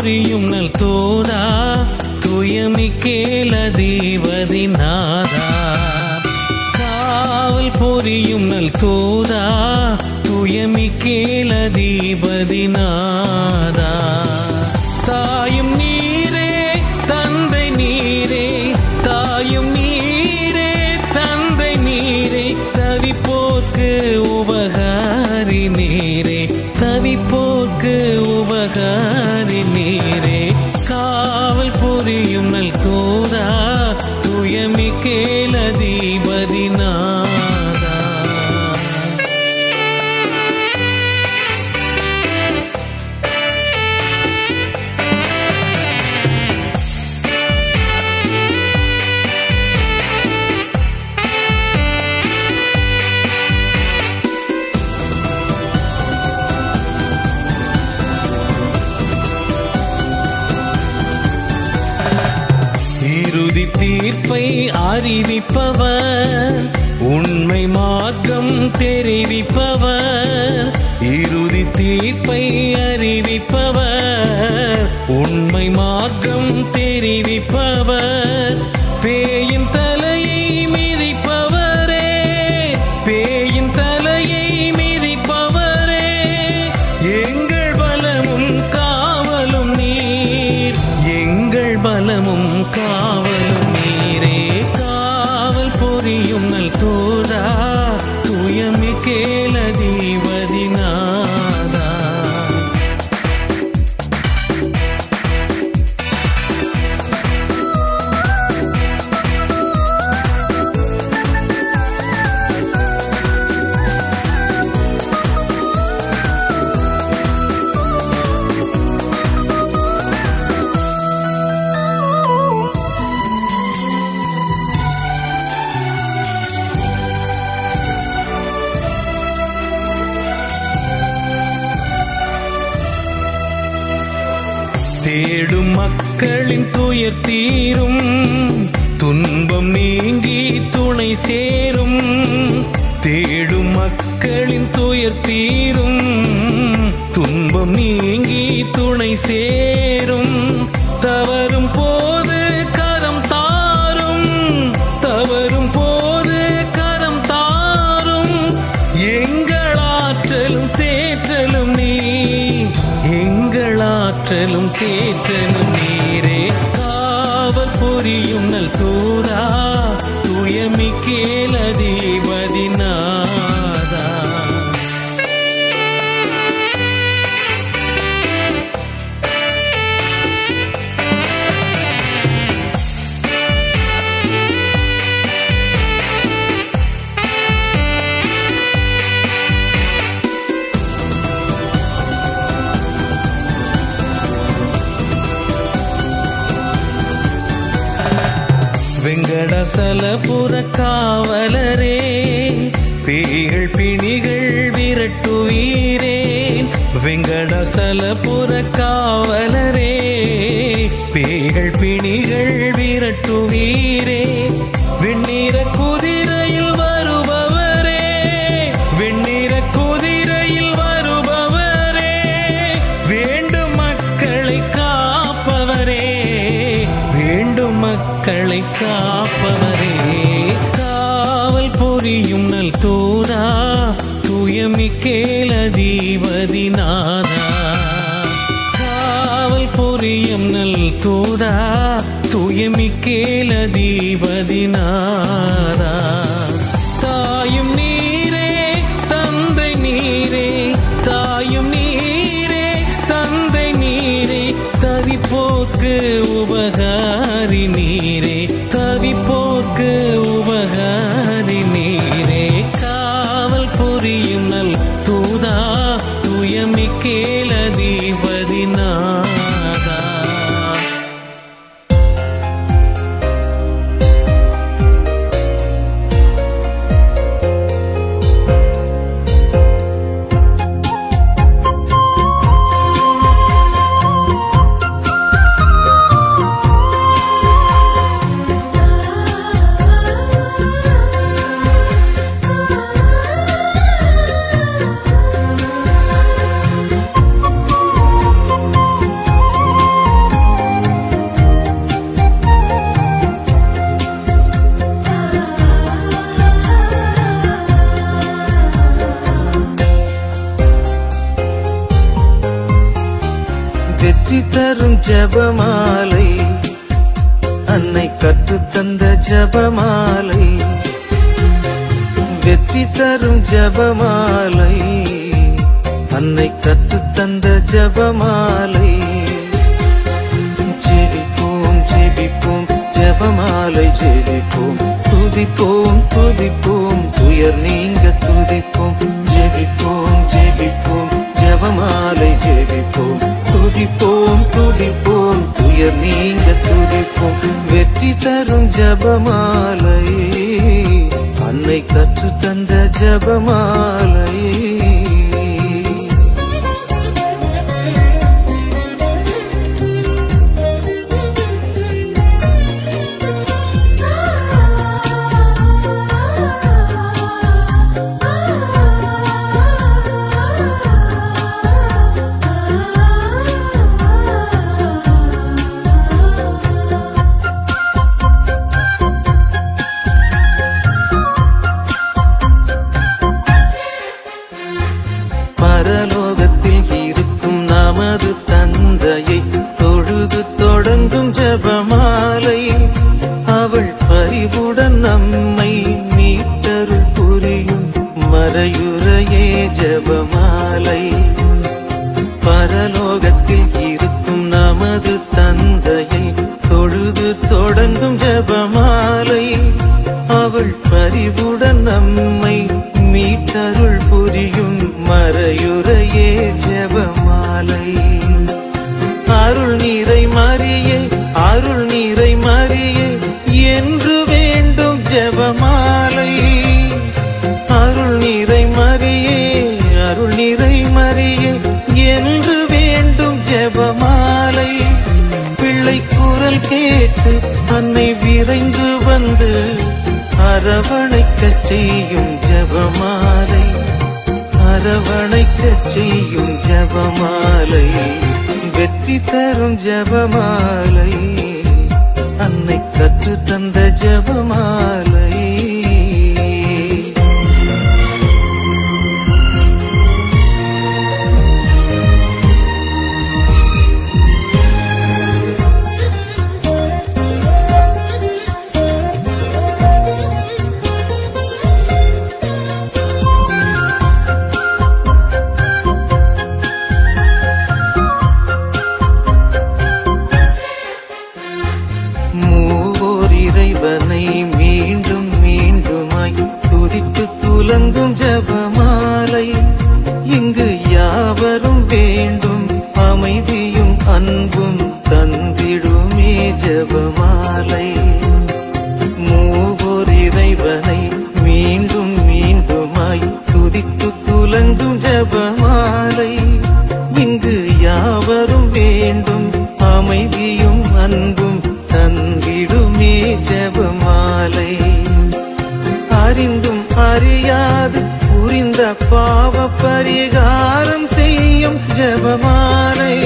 புரியும் நல் தோதா துயமிக்கேல தீபதிநாதா. காவல் புரியும் நல் தோதா துயமிக்கேல தீபதிநாதா. தாயும் நீரே தந்தை நீரே, தாயும் நீரே தந்தை நீரே, தவிப்போர்க்கு உபகாரி நீரே, தவிப்போர்க்கு உபகாரி நீரே. காவல் புரியும் நல் தோதா துயமிக்கேல தீபதிநாதா. இறுதி தீர்ப்பை அறிவிப்பவர், உண்மை மார்க்கம் தெரிவிப்பவர். இறுதி தீர்ப்பை அறிவிப்பவர், உண்மை மார்க்கம் தெரிவிப்பவர். பேயின் தலையை மிதிப்பவரே, பேயின் தலையை மிதிப்பவரே, எங்கள் பலமும் காவலும் நீர், எங்கள் பலமும் காவலும் நீரே. காவல் புரியும் நல் தோதா துயமிக்கேல தீபதிநாதா. தேடும் மக்களின் துயர் தீரும், துன்பம் நீங்கி துணை சேரும். தேடும் மக்களின் துயர் தீரும், துன்பம் நீங்கி துணை சேரும். தவறும் போது கரம் தாரும், தவறும் போது கரம் தாரும். எங்களாற்றலும் தேற்றலும் நீ, எங்களாற்றலும் தேற்றலும் நீரே. காவல் புரியும் நல் தோதா துயமிக்கேல தீபதிநாதா. வெங்கடசலபுர காவலரே, பேய்கள் பிணிகள் விரட்டுவீரே. வெங்கடசலபுர காவலரே, பேய்கள் பிணிகள் விரட்டுவீரே. வெண்ணிற குதிரையில் வருபவரே, வெண்ணிற குதிரையில் வருபவரே, வேண்டும் மக்களை காப்பவரே, வேண்டும் மக்களை காப்பவரே. காவல் புரியும் நல் தோதா துயமிக்கேல தீபதிநாதா. காவல் புரியும் நல் தோதா துயமிக்கேல தீபதிநாதா. தாயும் நீரே தந்தை நீரே, தாயும் நீரே தந்தை நீரே, தவிப்போர்க்கு உபகாரி நீரே, தவிப்போர்க்கு உபகாரி நீரே. காவல் புரியும் நல் தூதா துயமிக்கேல தீபதிநாதா. ஜபமாலை, அன்னை கற்றுத்தந்த ஜபமாலை, வெற்றி தரும் ஜபமாலை, அன்னை கற்றுத்தந்த ஜபமாலை. ஜெபிப்போம் ஜெபிப்போம் ஜபமாலை ஜெபிப்போம், துதிப்போம் துதிப்போம் துயர் நீங்க துதிப்போம். ஜெபிப்போம் ஜெபிப்போம் ஜபமாலை ஜெபிப்போம், துதிப்போம் துதிப்போம் துயர் நீங்க துதிப்போம். வெற்றி தரும் ஜபமாலை, அன்னை கற்றுத்தந்த ஜபமாலை. பரலோகத்தில் இருக்கும் நமது தந்தையை தொழுது தொடங்கும் ஜபமாலை, அவள் பரிவுடன் நம்மை மீட்டருள் புரியும் மறையுறையே ஜபமாலை. பரலோகத்தில் இருக்கும் நமது தந்தையை தொழுது தொடங்கும் ஜபமாலை, அவள் பரிவுடன் நம்மை மீட்டருள் புரியும் மறையுறையே ஜபமாலை. அருள் நீரை மரியே அருள் நீரை மரியே என்று வேண்டும் ஜபமாலை. அருள் நீரை மரியே அருள் நீரை மரியே என்று வேண்டும் ஜபமாலை. பிள்ளை குரல் கேட்டு அன்னை விரைந்து வந்து அரவணைக்கச் செய்யும் ஜபமாலை, அரவணைக்கச் செய்யும் ஜபமாலை. வெற்றி தரும் ஜபமாலை, அன்னை கற்றுத்தந்த ஜபமாலை. இறைவனை மீண்டும் மீண்டுமாய் துதித்து துலங்கும் ஜபமாலை, இங்கு யாவரும் வேண்டும் அமைதியும் அன்பும் தந்திடுமே ஜபமாலை. மூவோர் இறைவனை மீண்டும் மீண்டுமாய் துதித்து துலங்கும் ஜபமாலை, இங்கு யாவரும் வேண்டும் அமைதியும் அன்பும் தந்திடுமே ஜபமாலை. அறிந்தும் அறியாது புரிந்த பாவ பரிகாரம் செய்யும் ஜபமாலை,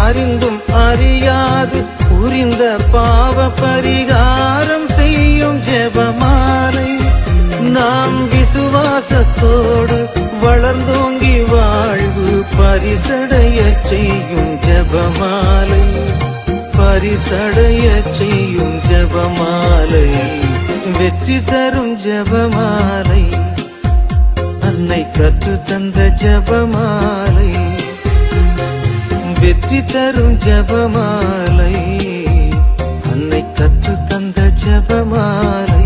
அறிந்தும் அறியாது புரிந்த பாவ பரிகாரம் செய்யும் ஜபமாலை. நாம் விசுவாசத்தோடு வளர்ந்தோங்கி வாழ்வு பரிசடைய செய்யும் ஜபமாலை, பரிசடைய செய்யும் ஜபமாலை. வெற்றி தரும் ஜபமாலை, அன்னை கற்றுத்தந்த ஜபமாலை. வெற்றி தரும் ஜபமாலை, அன்னை கற்றுத்தந்த ஜபமாலை.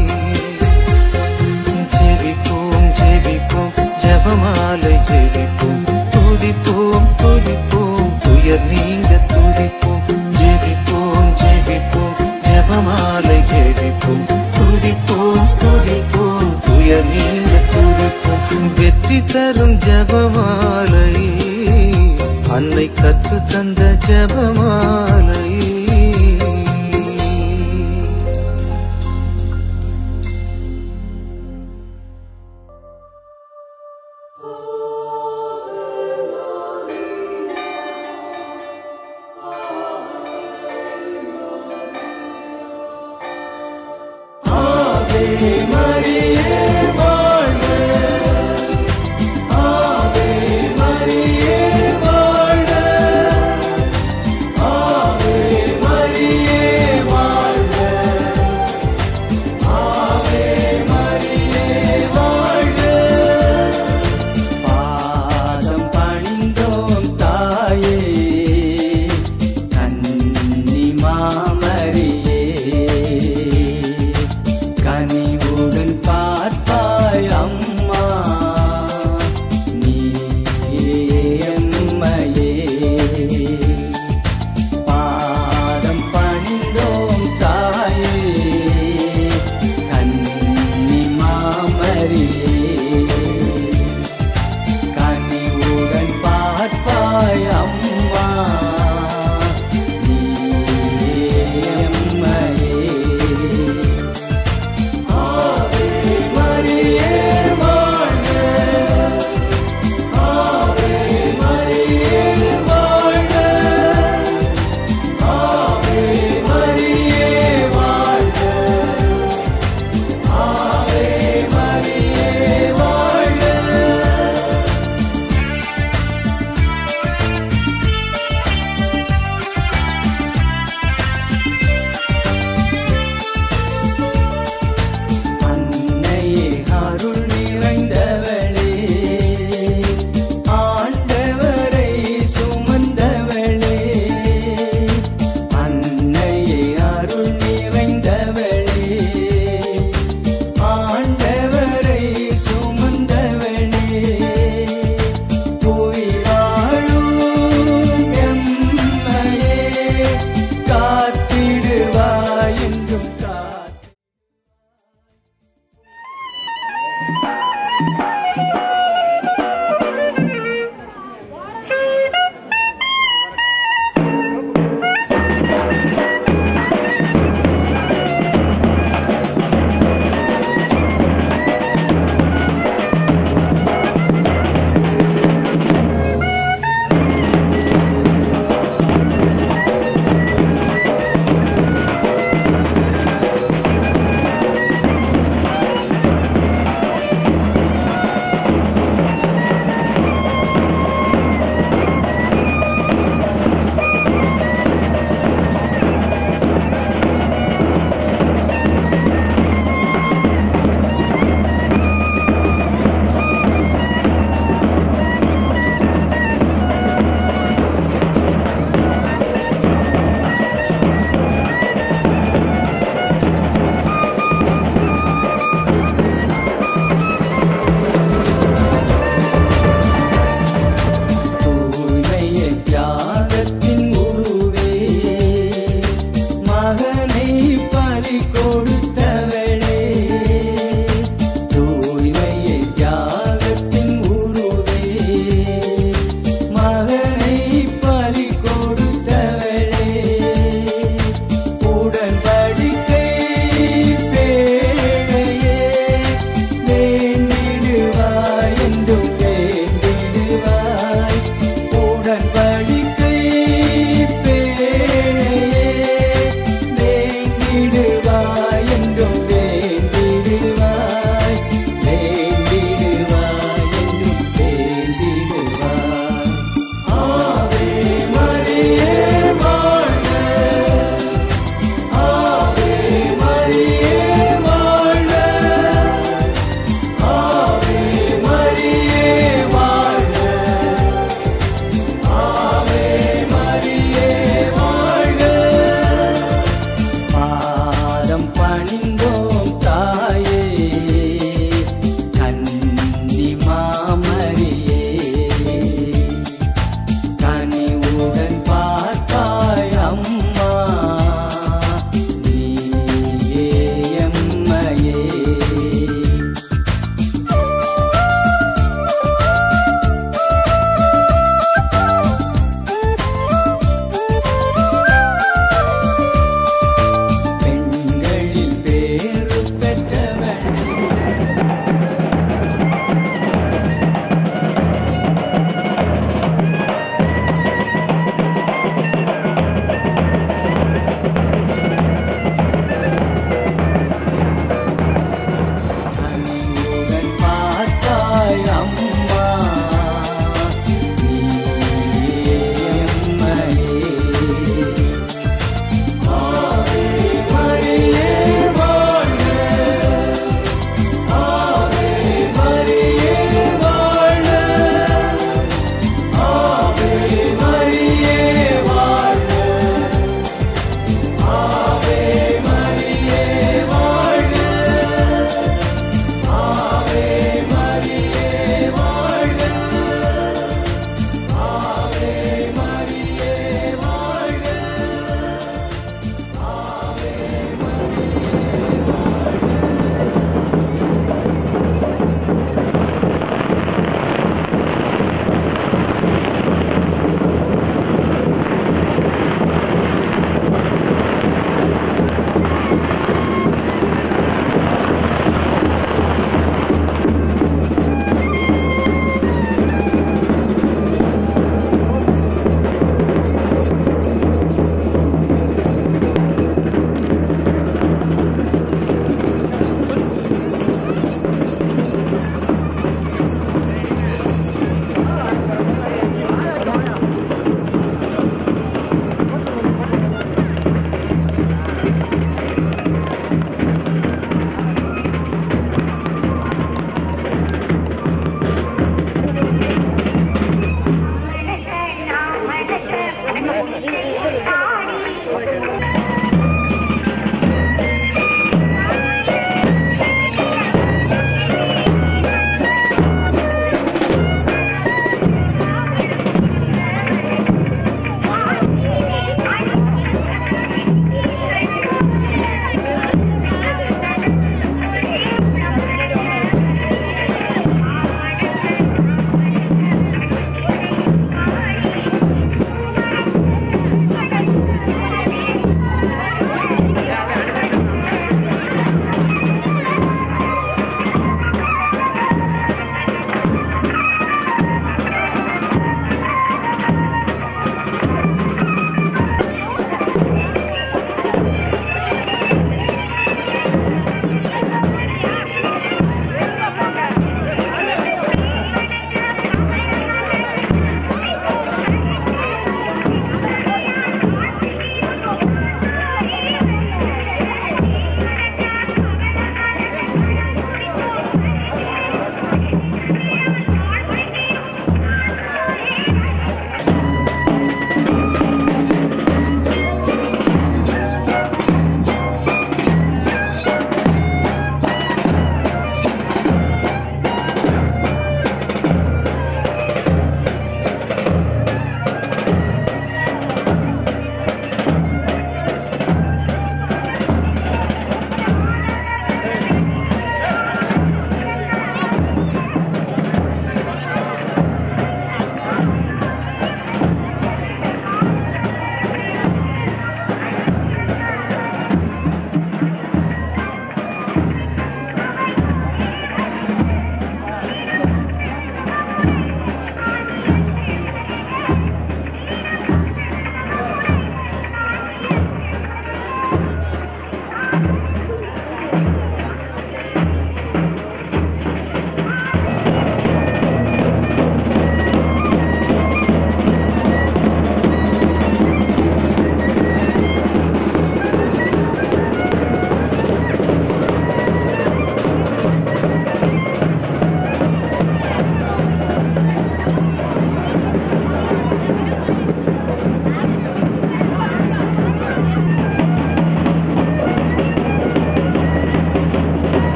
ஜெபிப்போம் ஜெபிப்போம் ஜபமாலை ஜெபிப்போம், துதிப்போம் துதிப்போம் துயர் நீங்க துதிப்போம். ஜெபிப்போம் ஜெபிப்போம் ஜபமாலை ஜெபிப்போம், துதிப்போம் துதிப்போம் துயர் நீங்க துதிப்போம். வெற்றி தரும் ஜபமாலை, அன்னை கற்றுத்தந்த ஜபமாலை. Ave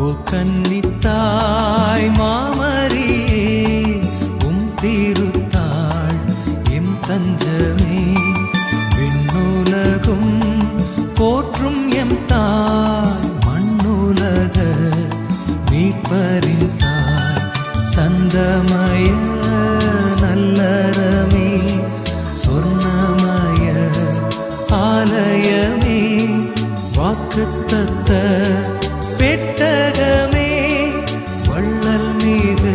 ஓ கன்னித்தாய் மாமரியே உம் திருத்தாள் எம் தஞ்சமே விண்ணுலகும் போற்றும் எம் தாய் மண்ணுலக மீட்பரின் தாய் தந்தமய நல்லறமே சொர்ணமய ஆலயமே வாக்குத்தத்த பெட்டகமே வள்ளல் மீது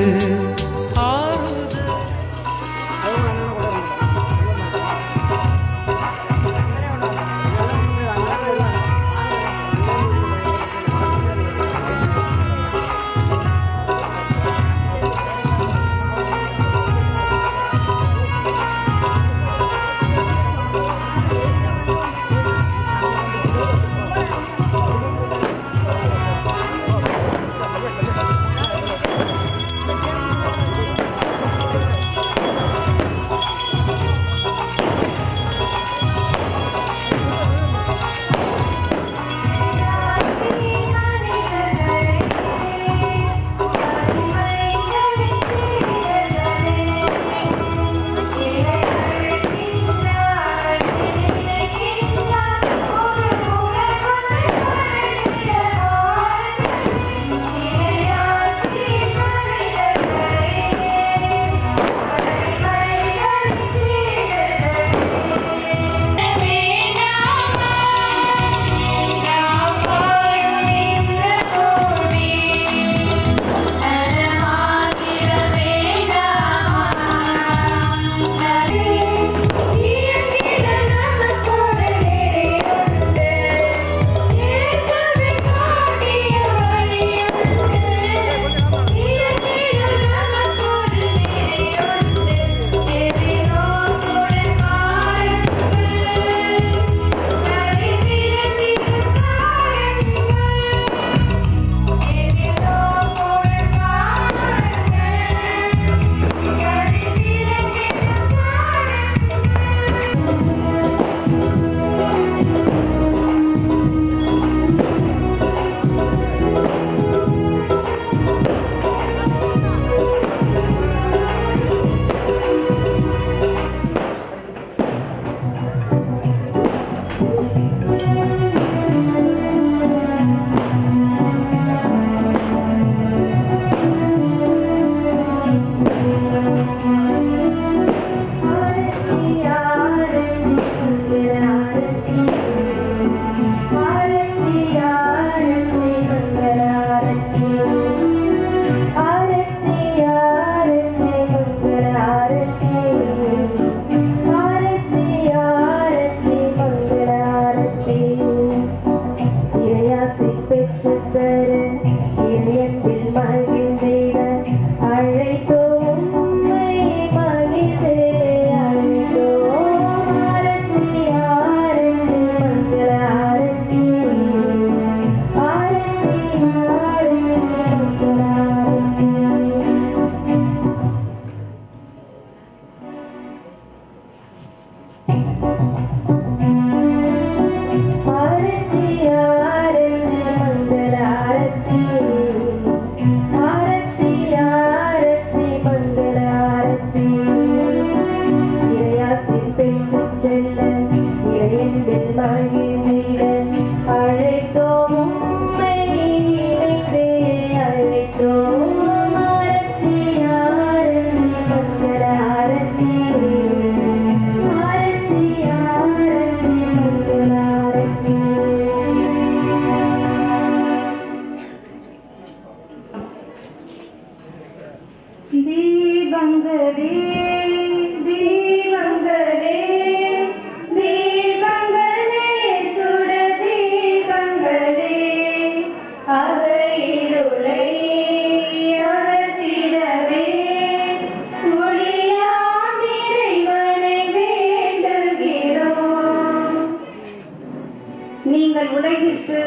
நீங்கள் உலகிற்கு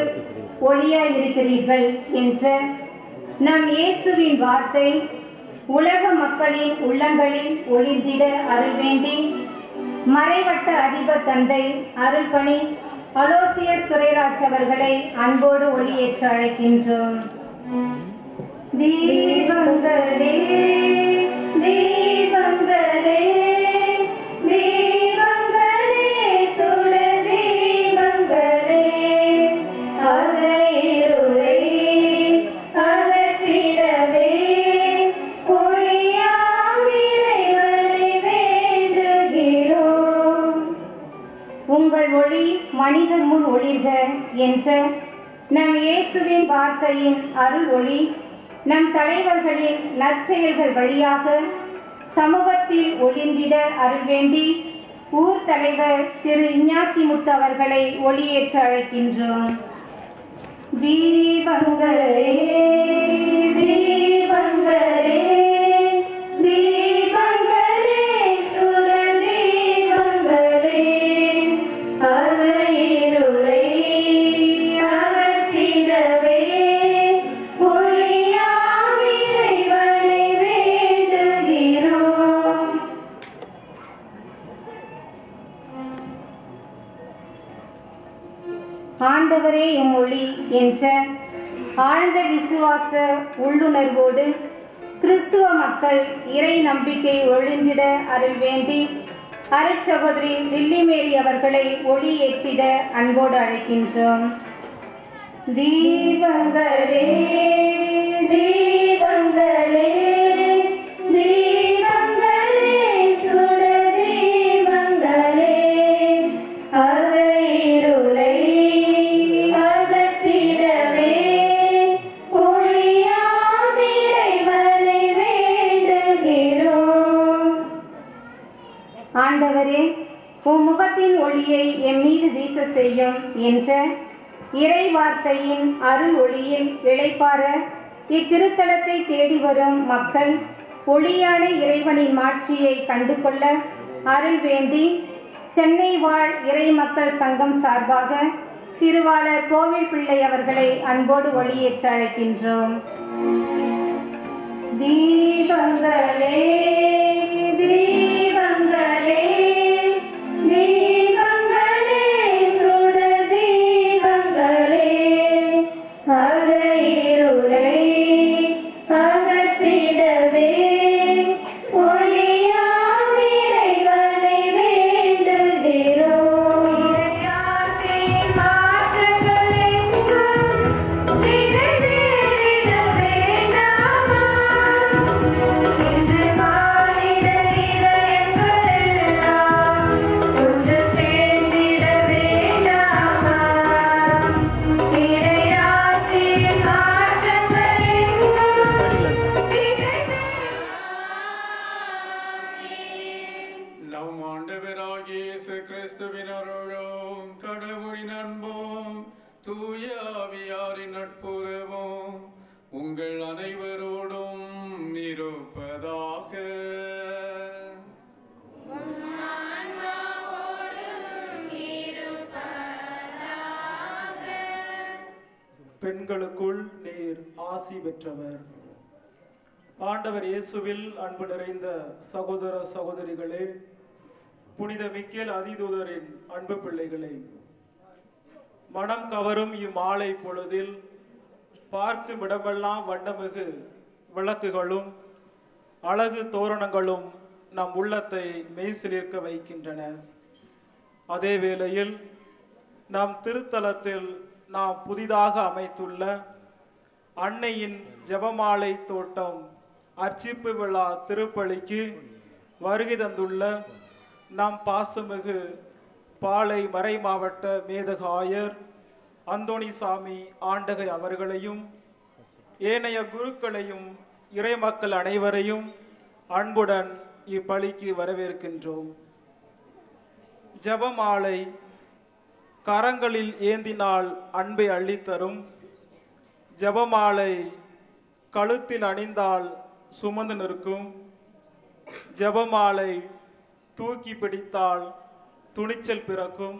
ஒளியாய் இருக்கிறீர்கள் என்ற நம் இயேசுவின் வார்த்தை உலக மக்களின் உள்ளங்களில் ஒளிந்திட அருள் வேண்டி மறைவட்ட அதிபர் தந்தை அருள்பணி அலோசியஸ் துரைராஜ் அவர்களை அன்போடு ஒளியேற்ற அழைக்கின்றோம். தீபங்களே தீபங்களே தீபங்களே சுட தீபங்களே அகையிருளை அகற்றிடவே ஒளியாம் இறைவனை வேண்டுகிறோம். உங்கள் ஒளி மனிதர் முன் ஒளிர்க என்ற நம் இயேசுவின் வார்த்தையின் அருள் ஒளி நம் தலைவர்களின் நற்செயல்கள் வழியாக சமூகத்தில் ஒளிந்திட அருள் வேண்டி ஊர் தலைவர் திரு இஞ்ஞாசி முத்து அவர்களை ஒளியேற்ற அழைக்கின்றோம். தீபங்களே தீபங்களே தீபங்களே சுட தீபங்களே அகையிருளை அகற்றிடவே ஒளியாம் இறைவனை வேண்டுகிறோம். ஆண்டவரே எம் ஒளி என்ற ஆழ்ந்த விசுவாச உள்ளுணர்வோடு கிறிஸ்துவ மக்கள் இறை நம்பிக்கை ஒழிந்திட அருள் வேண்டி அருட்சகோதரி லில்லி மேரி அவர்களை ஒளியேற்றிட அன்போடு அழைக்கின்றோம். தீபங்களே தீபங்களே தீபங்களே சுட தீபங்களே அகையிருளை அகற்றிடவே ஒளியாம் இறைவனை வேண்டுகிறோம். ஆண்டவரே, உம் முகத்தின் ஒளியை எம் மீது வீச செய்யும் என்ற இறை வார்த்தையின் அருள் ஒளியில் இளைப்பாற இத்திருத்தலத்தை தேடி வரும் மக்கள் ஒளியான இறைவனின் மாட்சியை கண்டு கொள்ள அருள் வேண்டி சென்னை வாழ் இறை மக்கள் சங்கம் சார்பாக திருவாளர் கோவில் பிள்ளை அவர்களை அன்போடு ஒளியேற்ற அழைக்கின்றோம். தீபங்களே தீபங்களே தீபங்களே சுட தீபங்களே அகையிருளை அகற்றிடவே ஒளியாம் இறைவனை வேண்டுகிறோம். இறையாட்சியின் மாற்றங்கள் எங்கும் நிறைவேறிட வேண்டாமா? இன்று மானிட இதயங்கள் எல்லாம் ஒன்று சேர்ந்திட வேண்டாமா? இறையாட்சியின் மாற்றங்கள் எங்கும் நம் ஆண்டவராகிய இயேசு கிறிஸ்துவின் அருளும் கடவுளின் அன்பும் தூய ஆவியாரின் நட்புறவும் உங்கள் அனைவரோடும் இருப்பதாக. பெண்களுக்குள் நீர் ஆசி பெற்றவர். ஆண்டவர் இயேசுவில் அன்பு நிறைந்த சகோதர சகோதரிகளே, புனித மிக்கேல் அதிதூதரின் அன்பு பிள்ளைகளே, மனம் கவரும் இம்மாலை பொழுதில் பார்க்கும் இடமெல்லாம் வண்ணமிகு விளக்குகளும் அழகு தோரணங்களும் நம் உள்ளத்தை மெய்சிலிர்க்க வைக்கின்றன. அதே வேளையில் நம் திருத்தலத்தில் நாம் புதிதாக அமைத்துள்ள அன்னையின் ஜெபமாலை தோட்டம் அர்ச்சிப்பு விழா திருப்பலிக்கு வருகை தந்துள்ள நம் பாசமிகு பாளை மறை மாவட்ட மேதக ஆயர் அந்தோணிசாமி ஆண்டகை அவர்களையும் ஏனைய குருக்களையும் இறைமக்கள் அனைவரையும் அன்புடன் இப்பலிக்கு வரவேற்கின்றோம். ஜெபமாலை கரங்களில் ஏந்தினால் அன்பை அள்ளித்தரும். ஜெபமாலை கழுத்தில் அணிந்தால் சுமந்து நிற்கும். ஜெபமாலை தூக்கி பிடித்தால் துணிச்சல் பிறக்கும்.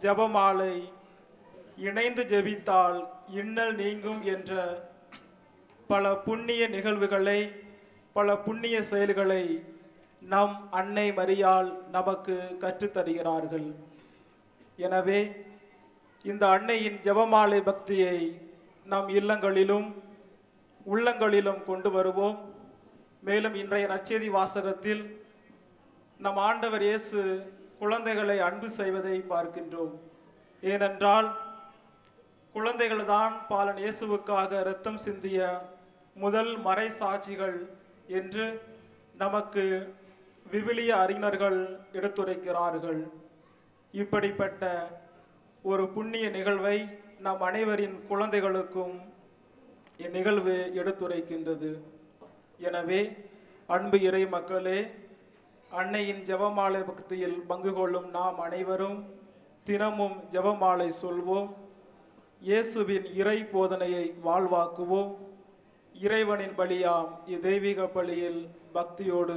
ஜெபமாலை இணைந்து ஜெபித்தால் இன்னல் நீங்கும் என்ற பல புண்ணிய நிகழ்வுகளை, பல புண்ணிய செயல்களை நம் அன்னை மரியாள் நமக்கு கற்றுத்தருகிறார்கள். எனவே இந்த அன்னையின் ஜெபமாலை பக்தியை நம் இல்லங்களிலும் உள்ளங்களிலும் கொண்டு வருவோம். மேலும் இன்றைய நற்செய்தி வாசகத்தில் நம் ஆண்டவர் இயேசு குழந்தைகளை அன்பு செய்வதை பார்க்கின்றோம். ஏனென்றால் குழந்தைகள்தான் பாலன் இயேசுவுக்காக இரத்தம் சிந்திய முதல் மறை சாட்சிகள் என்று நமக்கு விவிலிய அறிஞர்கள் எடுத்துரைக்கிறார்கள். இப்படிப்பட்ட ஒரு புண்ணிய நிகழ்வை நம் அனைவரின் குழந்தைகளுக்கும் இந்நிகழ்வு எடுத்துரைக்கின்றது. எனவே அன்பு இறை மக்களே, அன்னையின் ஜெபமாலை பக்தியில் பங்கு கொள்ளும் நாம் அனைவரும் தினமும் ஜெபமாலை சொல்வோம். இயேசுவின் இறை போதனையை வாழ்வாக்குவோம். இறைவனின் பலியாம் இத்தெய்வீக பலியில் பக்தியோடு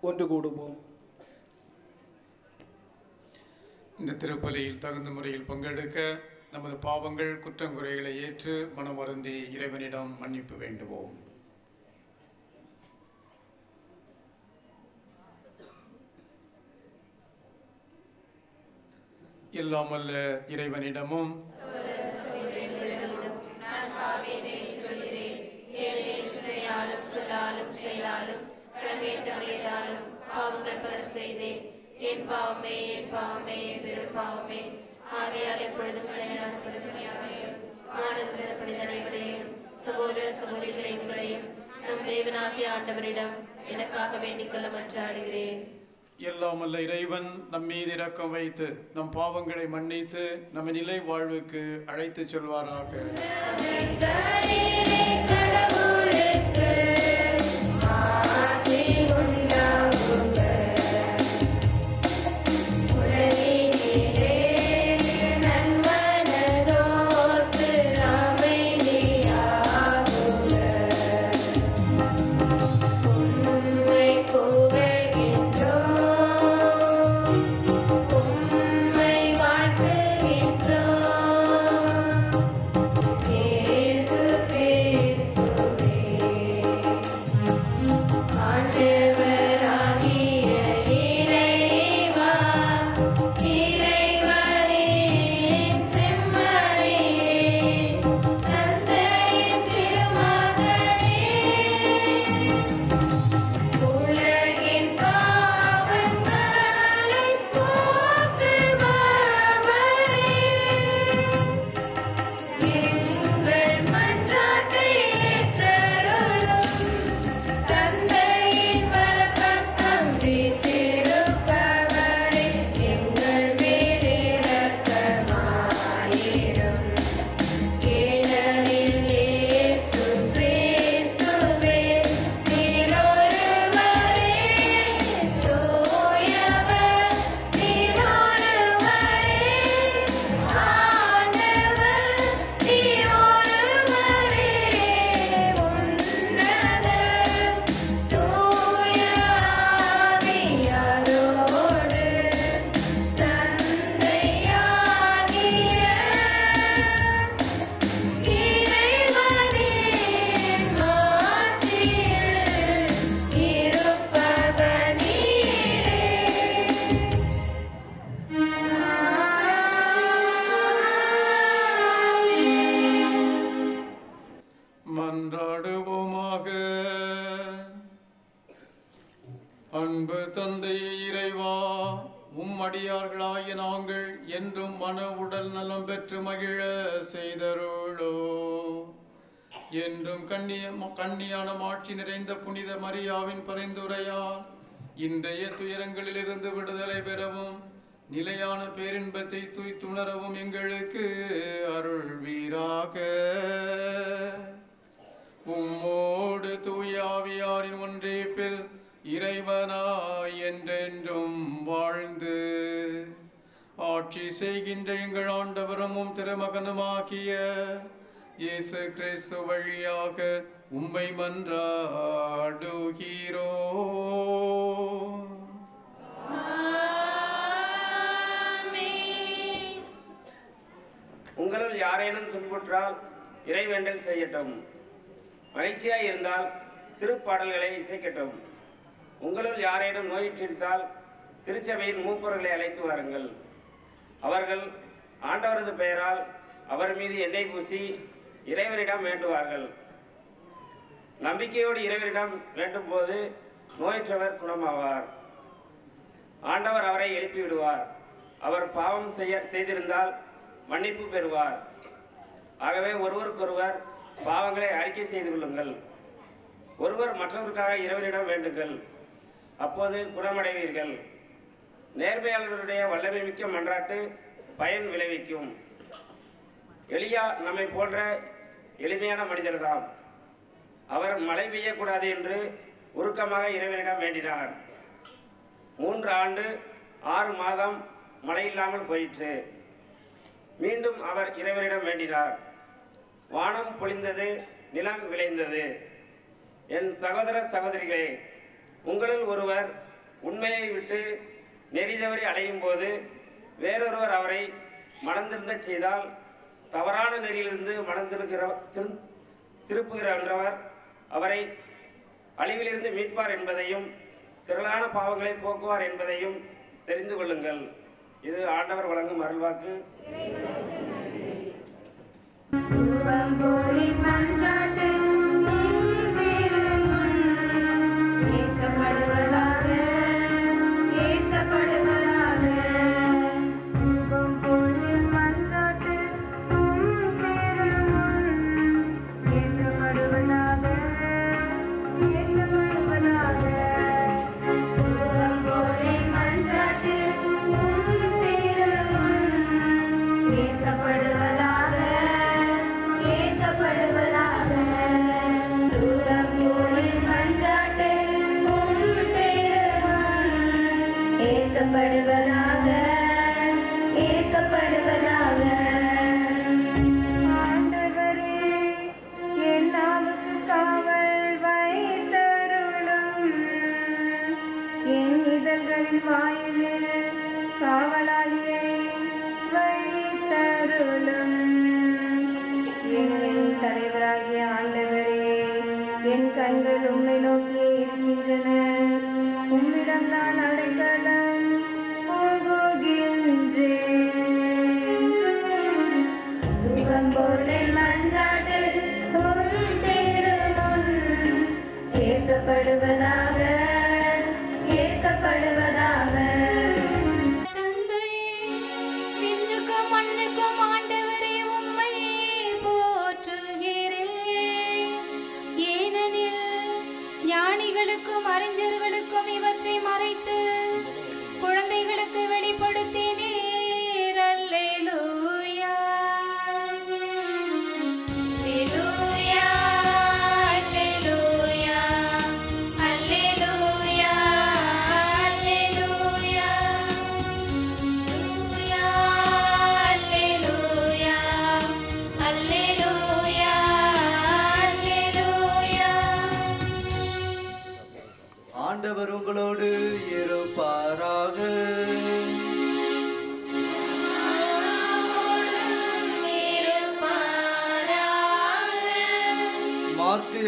ஒன்று கூடுவோம். இந்த திருப்பலியில் தகுந்த முறையில் பங்கெடுக்க நமது பாவங்கள் குற்றங்குறைகளை ஏற்று மனம் வருந்தி இறைவனிடம் மன்னிப்பு வேண்டுவோம். இல்லாமல்ல இறைவனிடமும் சொல்லாலும் செயலாலும் கடமை தவறியதாலும் பாவங்கள் பல செய்தேன். என் பாவமே என் பாவமே என் பெரும் பாவமே. ஆகையால் எப்பொழுதும் அனைவரையும் சகோதர சகோதரிகளை உங்களையும் நம் தேவனாகிய ஆண்டவரிடம் எனக்காக வேண்டிக் கொள்ள மன்றாடுகிறேன். எல்லாமல்ல இறைவன் நம் மீது இரக்கம் வைத்து நம் பாவங்களை மன்னித்து நம்ம நிலை வாழ்வுக்கு அழைத்து செல்வாராக. மன்றாடுவோமாக. அன்பு தந்தை இறைவா, உம்மடியார்களாகிய நாங்கள் என்றும் மன உடல் நலம் பெற்று மகிழ செய்தருளோ. என்றும் கண்ணியான மாட்சி நிறைந்த புனித மரியாவின் பரிந்துரையால் இன்றைய துயரங்களிலிருந்து விடுதலை பெறவும் நிலையான பேரின்பத்தை தூய்த்துணரவும் எங்களுக்கு அருள்வீராக. உம்மோடு தூயாவியாரின் ஒன்றிப்பில் இறைவனாய் என்றென்றும் வாழ்ந்து ஆட்சி செய்கின்ற எங்கள் ஆண்டவரும் திருமகனுமாகிய இயேசு கிறிஸ்து வழியாக உம்மை மன்றாடுகிறோ. உங்களுள் யாரேனும் துன்புற்றால் இறைவேண்டல் செய்யட்டும். மகிழ்ச்சியாய் இருந்தால் திருப்பாடல்களை இசைக்கட்டும். உங்களுள் யாரேனும் நோயிற்றிருந்தால் திருச்சபையின் மூப்பர்களை அழைத்து வாருங்கள். அவர்கள் ஆண்டவரது பெயரால் அவர் மீது எண்ணெய் பூசி இறைவனிடம் வேண்டுவார்கள். நம்பிக்கையோடு இறைவனிடம் வேண்டும் போது நோயற்றவர் குணமாவார். ஆண்டவர் அவரை எழுப்பிவிடுவார். அவர் பாவம் செய்திருந்தால் மன்னிப்பு பெறுவார். ஆகவே ஒருவருக்கொருவர் பாவங்களை அறிக்கை செய்து கொள்ளுங்கள். ஒருவர் மற்றவருக்காக இறைவனிடம் வேண்டுங்கள், அப்போது குணமடைவீர்கள். நேர்மையாளருடைய வல்லமை மிக்க மன்றாட்டு பயன் விளைவிக்கும். எலியா நம்மை போன்ற எளிமையான மனிதர்தான். அவர் மழை பெய்யக்கூடாது என்று உருக்கமாக இறைவனிடம் வேண்டினார். 3 ஆண்டு 6 மாதம் மழை இல்லாமல் போயிற்று. மீண்டும் அவர் இறைவனிடம் வேண்டினார். வானம் பொழிந்தது, நிலம் விளைந்தது. என் சகோதர சகோதரிகளே, உங்களுள் ஒருவர் உண்மையை விட்டு நெறி தவறி அலையும் போது வேறொருவர் அவரை மனந்திருந்த செய்தால் தவறான நெறியிலிருந்து திருப்புகிறவர் அவரை அழிவிலிருந்து மீட்பார் என்பதையும் திரளான பாவங்களை போக்குவார் என்பதையும் தெரிந்து கொள்ளுங்கள். இது ஆண்டவர் வழங்கும் அருள்வாக்கு.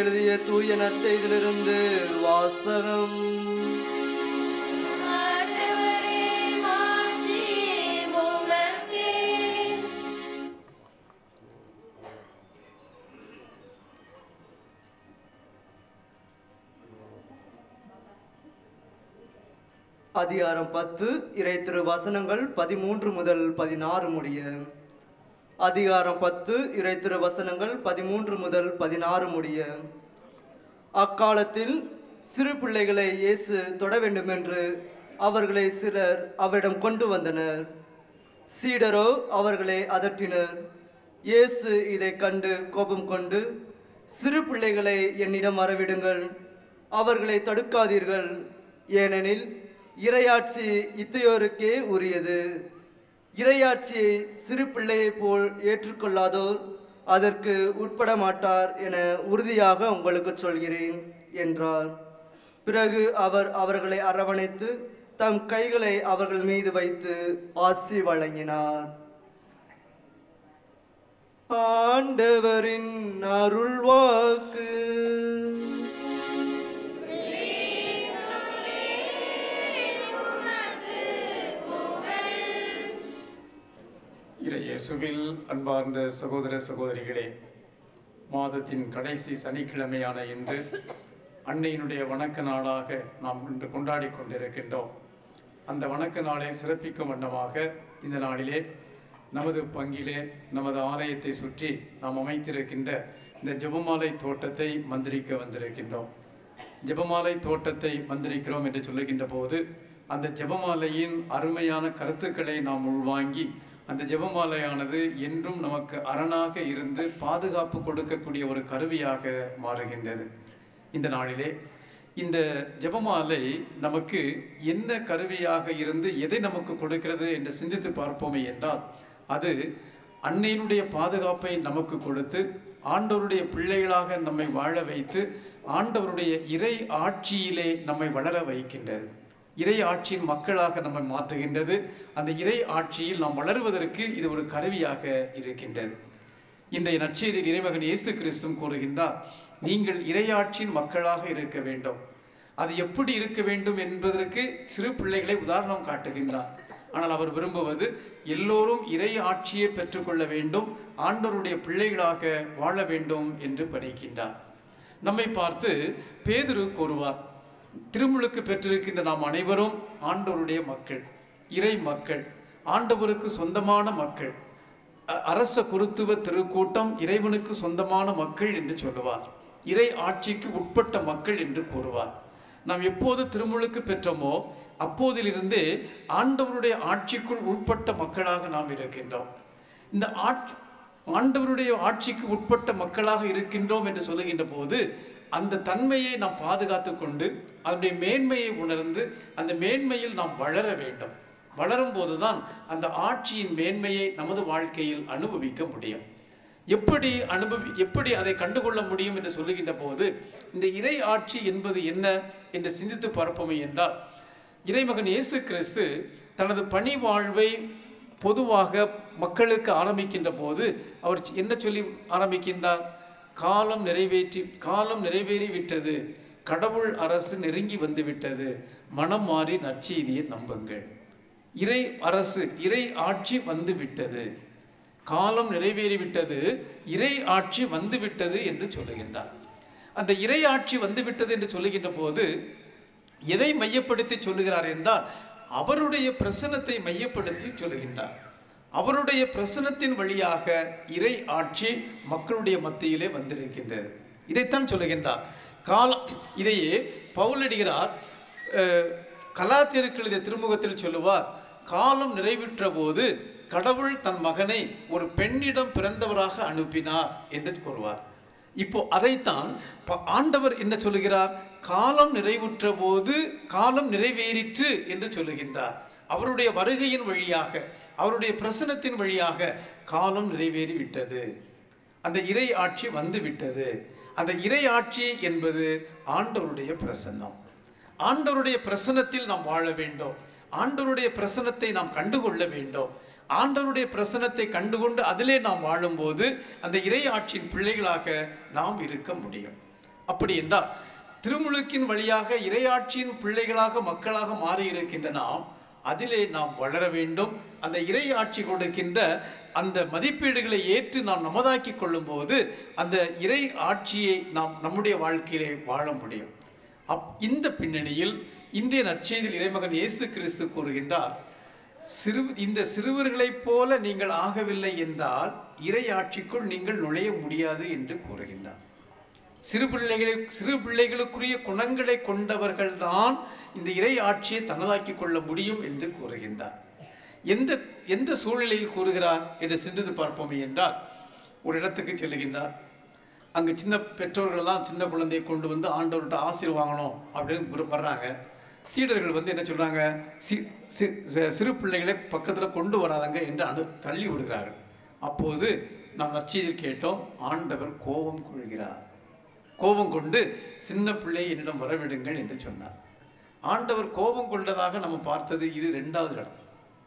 எழுதிய தூய நற்செய்தியிலிருந்து வாசகம். அதிகாரம் 10 இறை திரு வசனங்கள் 13 முதல் 16 முடிய. அதிகாரம் 10 இறை திரு வசனங்கள் 13 முதல் 16 முடிய. அக்காலத்தில் சிறு பிள்ளைகளை இயேசு தொட வேண்டுமென்று அவர்களை சிலர் அவரிடம் கொண்டு வந்தனர். சீடரோ அவர்களை அதட்டினர். இயேசு இதை கண்டு கோபம் கொண்டு, சிறு பிள்ளைகளை என்னிடம் வரவிடுங்கள், அவர்களை தடுக்காதீர்கள், ஏனெனில் இறையாட்சி இத்தையோருக்கே உரியது. இறையாட்சியை சிறு பிள்ளையைப் போல் ஏற்றுக்கொள்ளாதோர் அதற்கு உட்பட மாட்டார் என உறுதியாக உங்களுக்கு சொல்கிறேன் என்றார். பிறகு அவர் அவர்களை அரவணைத்து தம் கைகளை அவர்கள் மீது வைத்து ஆசி வழங்கினார். ஆண்டவரின் அருள்வாக்கு. இயேசுவில் அன்பார்ந்த சகோதர சகோதரிகளே, மாதத்தின் கடைசி சனிக்கிழமையான இன்று அன்னையினுடைய வணக்க நாளாக நாம் இன்று கொண்டாடி கொண்டிருக்கின்றோம். அந்த வணக்க நாளை சிறப்பிக்கும் வண்ணமாக இந்த நாளிலே நமது பங்கிலே நமது ஆலயத்தை சுற்றி நாம் அமைத்திருக்கின்ற இந்த ஜெபமாலை தோட்டத்தை மந்திரிக்க வந்திருக்கின்றோம். ஜெபமாலை தோட்டத்தை மந்திரிக்கிறோம் என்று சொல்லுகின்ற போது அந்த ஜெபமாலையின் அருமையான கருத்துக்களை நாம் உள்வாங்கி அந்த ஜெபமாலையானது என்றும் நமக்கு அரணாக இருந்து பாதுகாப்பு கொடுக்கக்கூடிய ஒரு கருவியாக மாறுகின்றது. இந்த நாளிலே இந்த ஜெபமாலை நமக்கு என்ன கருவியாக இருந்து எதை நமக்கு கொடுக்கிறது என்று சிந்தித்து பார்ப்போமே என்றால் அது அன்னையினுடைய பாதுகாப்பை நமக்கு கொடுத்து ஆண்டவருடைய பிள்ளைகளாக நம்மை வாழ வைத்து ஆண்டவருடைய இறை ஆட்சியிலே நம்மை வளர வைக்கின்றது. இறை ஆட்சியின் மக்களாக நம்மை மாற்றுகின்றது. அந்த இறை ஆட்சியில் நாம் வளருவதற்கு இது ஒரு கருவியாக இருக்கின்றது. இன்றைய நற்செய்தியில் இறைமகன் இயேசு கிறிஸ்து கூறுகின்றார், நீங்கள் இறையாட்சியின் மக்களாக இருக்க வேண்டும். அது எப்படி இருக்க வேண்டும் என்பதற்கு சிறு பிள்ளைகளை உதாரணம் காட்டுகின்றார். ஆனால் அவர் விரும்புவது எல்லோரும் இறை ஆட்சியை பெற்றுக்கொள்ள வேண்டும், ஆண்டவருடைய பிள்ளைகளாக வாழ வேண்டும் என்று பணிக்கின்றார். நம்மை பார்த்து பேதுரு கூறுவார், திருமுழுக்கு பெற்றிருக்கின்ற நாம் அனைவரும் ஆண்டவருடைய மக்கள், இறை மக்கள், ஆண்டவருக்கு சொந்தமான மக்கள், அரச குருத்துவ திருக்கூட்டம் இறைவனுக்கு சொந்தமான மக்கள் என்று சொல்லுவார். இறை ஆட்சிக்கு உட்பட்ட மக்கள் என்று கூறுவார். நாம் எப்போது திருமுழுக்கு பெற்றோமோ அப்போதிலிருந்தே ஆண்டவருடைய ஆட்சிக்குள் உட்பட்ட மக்களாக நாம் இருக்கின்றோம். இந்த ஆண்டவருடைய ஆட்சிக்கு உட்பட்ட மக்களாக இருக்கின்றோம் என்று சொல்லுகின்ற போது அந்த தன்மையை நாம் பாதுகாத்து கொண்டு அதனுடைய மேன்மையை உணர்ந்து அந்த மேன்மையில் நாம் வளர வேண்டும். வளரும் போதுதான் அந்த ஆட்சியின் மேன்மையை நமது வாழ்க்கையில் அனுபவிக்க முடியும். எப்படி அதை கண்டுகொள்ள முடியும் என்று சொல்லுகின்ற போது இந்த இறை ஆட்சி என்பது என்ன என்று சிந்தித்து பார்ப்போமே என்றால், இறைமகன் இயேசு கிறிஸ்து தனது பணி வாழ்வை பொதுவாக மக்களுக்கு ஆரம்பிக்கின்ற போது அவர் என்ன சொல்லி ஆரம்பிக்கின்றார்? காலம் நிறைவேறி விட்டது, கடவுள் அரசு நெருங்கி வந்து விட்டது, மனம் மாறி நற்செய்தியை நம்புங்கள். இறை அரசு, இறை ஆட்சி வந்து விட்டது, காலம் நிறைவேறிவிட்டது, இறை ஆட்சி வந்துவிட்டது என்று சொல்லுகின்றார். அந்த இறை ஆட்சி வந்துவிட்டது என்று சொல்லுகின்ற போது எதை மையப்படுத்தி சொல்லுகிறார் என்றால் அவருடைய பிரசன்னத்தை மையப்படுத்தி சொல்லுகின்றார். அவருடைய பிரசன்னத்தின் வழியாக இறை ஆட்சி மக்களுடைய மத்தியிலே வந்திருக்கின்றது. இதைத்தான் சொல்லுகின்றார். இதையே பவுலடிகிறார் கலாத்தியருக்கு எழுதிய திருமுகத்தில் சொல்லுவார், காலம் நிறைவுற்ற போது கடவுள் தன் மகனை ஒரு பெண்ணிடம் பிறந்தவராக அனுப்பினார் என்று கூறுவார். இப்போ அதைத்தான் ஆண்டவர் என்ன சொல்லுகிறார்? காலம் நிறைவுற்ற போது காலம் நிறைவேறிற்று என்று சொல்லுகின்றார். அவருடைய வருகையின் வழியாக, அவருடைய பிரசன்னத்தின் வழியாக காலம் நிறைவேறி விட்டது, அந்த இறை ஆட்சி வந்து விட்டது. அந்த இறை ஆட்சி என்பது ஆண்டவருடைய பிரசன்னம். ஆண்டவருடைய பிரசன்னத்தில் நாம் வாழ வேண்டும். ஆண்டவருடைய பிரசன்னத்தை நாம் கண்டுகொள்ள வேண்டும். ஆண்டவருடைய பிரசன்னத்தை கண்டுகொண்டு அதிலே நாம் வாழும்போது அந்த இறை ஆட்சியின் பிள்ளைகளாக நாம் இருக்க முடியும். அப்படி என்றால் திருமுழுக்கின் வழியாக இறையாட்சியின் பிள்ளைகளாக மக்களாக மாறியிருக்கின்ற நாம் அதிலே நாம் வளர வேண்டும். அந்த இறை ஆட்சி கொடுக்கின்ற அந்த மதிப்பீடுகளை ஏற்று நாம் நமதாக்கி கொள்ளும் போது அந்த இறை ஆட்சியை நாம் நம்முடைய வாழ்க்கையிலே வாழ முடியும். இந்த பின்னணியில் இன்றைய நற்செய்தியில் இறைமகன் இயேசு கிறிஸ்து கூறுகின்றார், இந்த சிறுவர்களைப் போல நீங்கள் ஆகவில்லை என்றால் இறை ஆட்சிக்குள் நீங்கள் நுழைய முடியாது என்று கூறுகின்றார். சிறு பிள்ளைகளுக்குரிய குணங்களை கொண்டவர்கள்தான் இந்த இறை ஆட்சியை தன்னதாக்கி கொள்ள முடியும் என்று கூறுகின்றார். எந்த சூழ்நிலையில் கூறுகிறார் என்று சிந்தித்து பார்ப்போமே என்றால், ஒரு இடத்துக்கு செல்லுகின்றார். அங்கே சின்ன பெற்றோர்களெல்லாம் சின்ன குழந்தையை கொண்டு வந்து ஆண்டவர்கிட்ட ஆசீர் வாங்கணும் அப்படின்னு வர்றாங்க. சீடர்கள் என்ன சொல்கிறாங்க? சிறு பிள்ளைகளை பக்கத்தில் கொண்டு வராதங்க என்று தள்ளி விடுகிறார்கள். அப்போது நாம் நற்செய்தியில் கேட்டோம், ஆண்டவர் கோபம் கொள்கிறார். கோபம் கொண்டு சின்ன பிள்ளை என்னிடம் வரவிடுங்கள் என்று சொன்னார். ஆண்டவர் கோபம் கொண்டதாக நம்ம பார்த்தது இது ரெண்டாவது இடம்.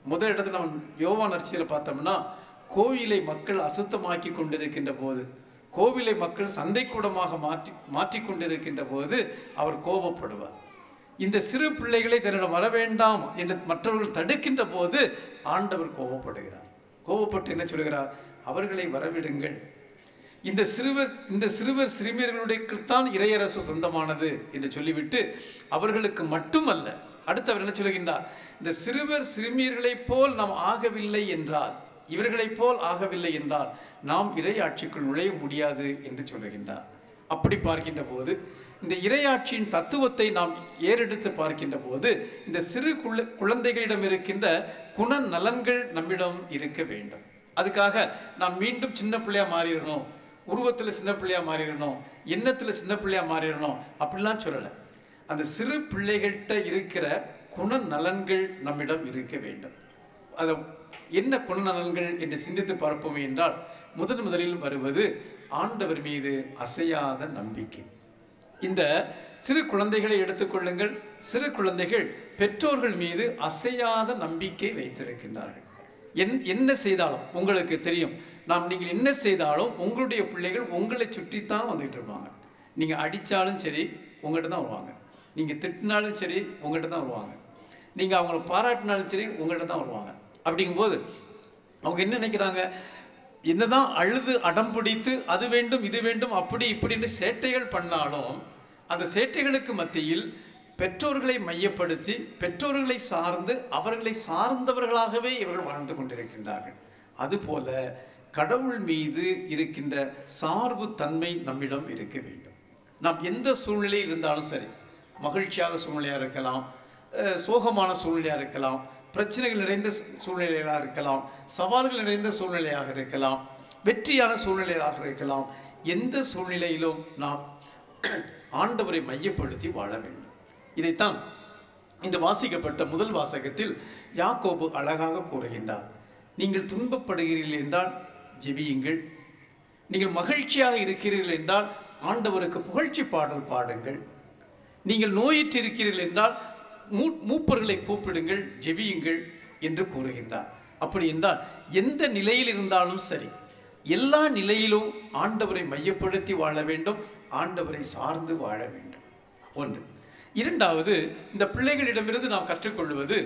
முதல் இடத்துல நம்ம யோவான் நற்செய்தியில் பார்த்தோம்னா கோவிலை மக்கள் அசுத்தமாக்கி கொண்டிருக்கின்ற போது, கோவிலை மக்கள் சந்தைக்கூடமாக மாற்றி கொண்டிருக்கின்ற போது அவர் கோபப்படுவார். இந்த சிறு பிள்ளைகளை தன்னிடம் வர வேண்டாம் என்று மற்றவர்கள் தடுக்கின்ற போது ஆண்டவர் கோபப்படுகிறார். கோபப்பட்டு என்ன சொல்கிறார்? அவர்களை வரவிடுங்கள். இந்த சிறுவர் சிறுமியர்களுடையதான் இறையரசு சொந்தமானது என்று சொல்லிவிட்டு அவர்களுக்கு மட்டுமல்ல, அடுத்து அவர் என்ன சொல்கின்றார், இந்த சிறுவர் சிறுமியர்களைப் போல் நாம் ஆகவில்லை என்றால், இவர்களைப் போல் ஆகவில்லை என்றால் நாம் இறையாட்சிக்குள் நுழைய முடியாது என்று சொல்லுகின்றார். அப்படி பார்க்கின்ற போது இந்த இறையாட்சியின் தத்துவத்தை நாம் ஏறெடுத்து பார்க்கின்ற போது இந்த சிறு குழந்தைகளிடம் இருக்கின்ற குணநலன்கள் நம்மிடம் இருக்க வேண்டும். அதுக்காக நாம் மீண்டும் சின்ன பிள்ளையா மாறிடணும், உருவத்தில் சின்ன பிள்ளையா மாறிடணும், எண்ணத்தில் சின்ன பிள்ளையா மாறிடணும் அப்படிலாம் சொல்லலை. அந்த சிறு பிள்ளைகள்கிட்ட இருக்கிற குணநலன்கள் நம்மிடம் இருக்க வேண்டும். அது என்ன குணநலன்கள் என்று சிந்தித்து பார்ப்போமே என்றால் முதலில் வருவது ஆண்டவர் மீது அசையாத நம்பிக்கை. இந்த சிறு குழந்தைகளை எடுத்துக்கொள்ளுங்கள். சிறு குழந்தைகள் பெற்றோர்கள் மீது அசையாத நம்பிக்கை வைத்திருக்கின்றார்கள். என்ன செய்தாலும் உங்களுக்கு தெரியும், நீங்கள் என்ன செய்தாலும் உங்களுடைய பிள்ளைகள் உங்களை சுற்றித்தான் வந்துகிட்டு இருப்பாங்க. நீங்கள் அடித்தாலும் சரி உங்கள்கிட்ட தான் வருவாங்க, நீங்கள் திட்டினாலும் சரி உங்கள்கிட்ட தான் வருவாங்க, நீங்கள் அவங்கள பாராட்டினாலும் சரி உங்கள்கிட்ட தான் வருவாங்க. அப்படிங்கும்போது அவங்க என்ன நினைக்கிறாங்க, என்னதான் அழுது அடம் பிடித்து அது வேண்டும் இது வேண்டும் அப்படி இப்படின்னு சேட்டைகள் பண்ணாலும் அந்த சேட்டைகளுக்கு மத்தியில் பெற்றோர்களை மையப்படுத்தி பெற்றோர்களை சார்ந்து அவர்களை சார்ந்தவர்களாகவே இவர்கள் வாழ்ந்து கொண்டிருக்கின்றார்கள். அதுபோல கடவுள் மீது இருக்கின்ற சார்பு தன்மை நம்மிடம் இருக்க வேண்டும். நாம் எந்த சூழ்நிலையில் இருந்தாலும் சரி, மகிழ்ச்சியாக சூழ்நிலையாக இருக்கலாம், சோகமான சூழ்நிலையாக இருக்கலாம், பிரச்சனைகள் நிறைந்த சூழ்நிலையாக இருக்கலாம், சவால்கள் நிறைந்த சூழ்நிலையாக இருக்கலாம், வெற்றியான சூழ்நிலையாக இருக்கலாம், எந்த சூழ்நிலையிலும் நாம் ஆண்டவரை மையப்படுத்தி வாழ வேண்டும். இதைத்தான் இன்று வாசிக்கப்பட்ட முதல் வாசகத்தில் யாக்கோபு அழகாக கூறுகின்றார். நீங்கள் துன்பப்படுகிறீர்கள் என்றால் ஜெபியுங்கள், நீங்கள் மகிழ்ச்சியாக இருக்கிறீர்கள் என்றால் ஆண்டவருக்கு புகழ்ச்சி பாடல் பாடுங்கள், நீங்கள் நோயிற்று இருக்கிறீர்கள் என்றால் மூப்பர்களை கூப்பிடுங்கள், ஜெபியுங்கள் என்று கூறுகின்றார். அப்படி என்றால் எந்த நிலையில் இருந்தாலும் சரி, எல்லா நிலையிலும் ஆண்டவரை மையப்படுத்தி வாழ வேண்டும், ஆண்டவரை சார்ந்து வாழ வேண்டும். ஒன்று. இரண்டாவது, இந்த பிள்ளைகளிடமிருந்து நாம் கற்றுக்கொள்வது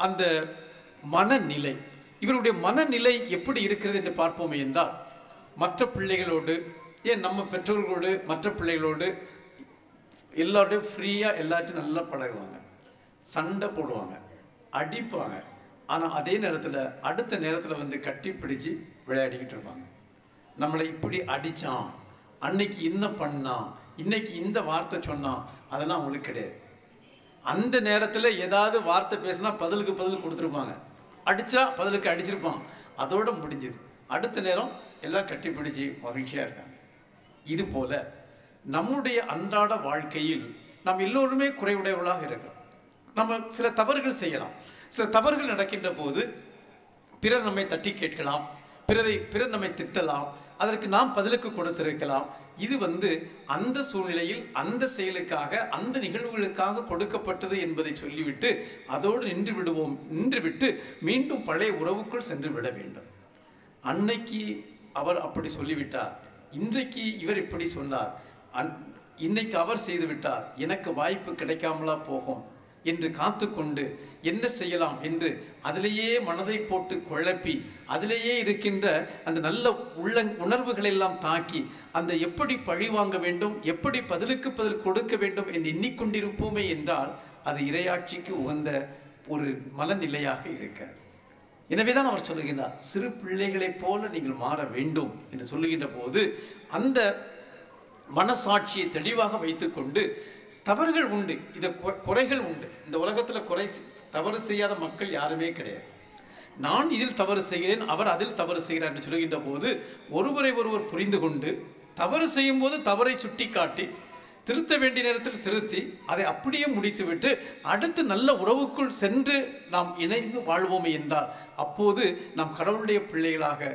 அந்த மனநிலை. இவருடைய மனநிலை எப்படி இருக்கிறது என்று பார்ப்போமே என்றால், மற்ற பிள்ளைகளோடு, ஏன் நம்ம பெற்றோர்களோடு மற்ற பிள்ளைகளோடு எல்லாரோடையும் ஃப்ரீயாக எல்லாத்தையும் நல்லா பழகுவாங்க, சண்டை போடுவாங்க, அடிப்பாங்க. ஆனால் அதே நேரத்தில் அடுத்த நேரத்தில் வந்து கட்டி பிடிச்சி விளையாடிக்கிட்டு இருப்பாங்க. நம்மளை இப்படி அடித்தான், அன்னைக்கு என்ன பண்ணான், இன்னைக்கு இந்த வார்த்தை சொன்னான், அதெல்லாம் அவங்களுக்கு கிடையாது. அந்த நேரத்தில் ஏதாவது வார்த்தை பேசினா பதிலுக்கு பதில் கொடுத்துருப்பாங்க, அடித்தா பதிலுக்கு அடிச்சிருப்பான், அதோடு முடிஞ்சது. அடுத்த நேரம் எல்லாம் கட்டி பிடிச்சி மகிழ்ச்சியாக இருக்காங்க. இது போல் நம்முடைய அன்றாட வாழ்க்கையில் நாம் எல்லோருமே குறைவுடையவர்களாக இருக்கிறோம். நம்ம சில தவறுகள் செய்யலாம். சில தவறுகள் நடக்கின்ற போது பிறர் நம்மை தட்டி கேட்கலாம், பிறர் நம்மை திட்டலாம், அதற்கு நாம் பதிலுக்கு கொடுத்திருக்கலாம். இது அந்த சூழ்நிலையில் அந்த செயலுக்காக அந்த நிகழ்வுகளுக்காக கொடுக்கப்பட்டது என்பதை சொல்லிவிட்டு அதோடு நின்றுவிட்டு மீண்டும் பழைய உறவுக்குள் சென்று விட வேண்டும். அன்னைக்கு அவர் அப்படி சொல்லிவிட்டார், இன்றைக்கு இவர் இப்படி சொன்னார், இன்னைக்கு அவர் செய்து விட்டார், எனக்கு வாய்ப்பு கிடைக்காமலா போகும் என்று காத்து கொண்டு என்ன செய்யலாம் என்று அதிலேயே மனதை போட்டு குழப்பி அதிலேயே இருக்கின்ற அந்த நல்ல உணர்வுகளெல்லாம் தாக்கி அந்த எப்படி பழி வாங்க வேண்டும், எப்படி பதிலுக்கு பதில் கொடுக்க வேண்டும் என்று எண்ணிக்கொண்டிருப்போமே என்றால் அது இறையாட்சிக்கு உகந்த ஒரு மனநிலையாக இருக்காது. எனவேதான் அவர் சொல்லுகின்றார், சிறு பிள்ளைகளைப் போல நீங்கள் மாற வேண்டும் என்று சொல்லுகின்ற போது அந்த மனசாட்சியை தெளிவாக வைத்துக்கொண்டு, தவறுகள் உண்டு, இது குறைகள் உண்டு. இந்த உலகத்தில் தவறு செய்யாத மக்கள் யாருமே கிடையாது. நான் இதில் தவறு செய்கிறேன், அவர் அதில் தவறு செய்கிறார் என்று சொல்கின்ற போது ஒருவரை ஒருவர் புரிந்து கொண்டு தவறு செய்யும் போது தவறை சுட்டி காட்டி திருத்த வேண்டிய நேரத்தில் திருத்தி அதை அப்படியே முடித்துவிட்டு அடுத்து நல்ல உறவுக்குள் சென்று நாம் இணைந்து வாழ்வோமே என்றால் அப்போது நாம் கடவுளுடைய பிள்ளைகளாக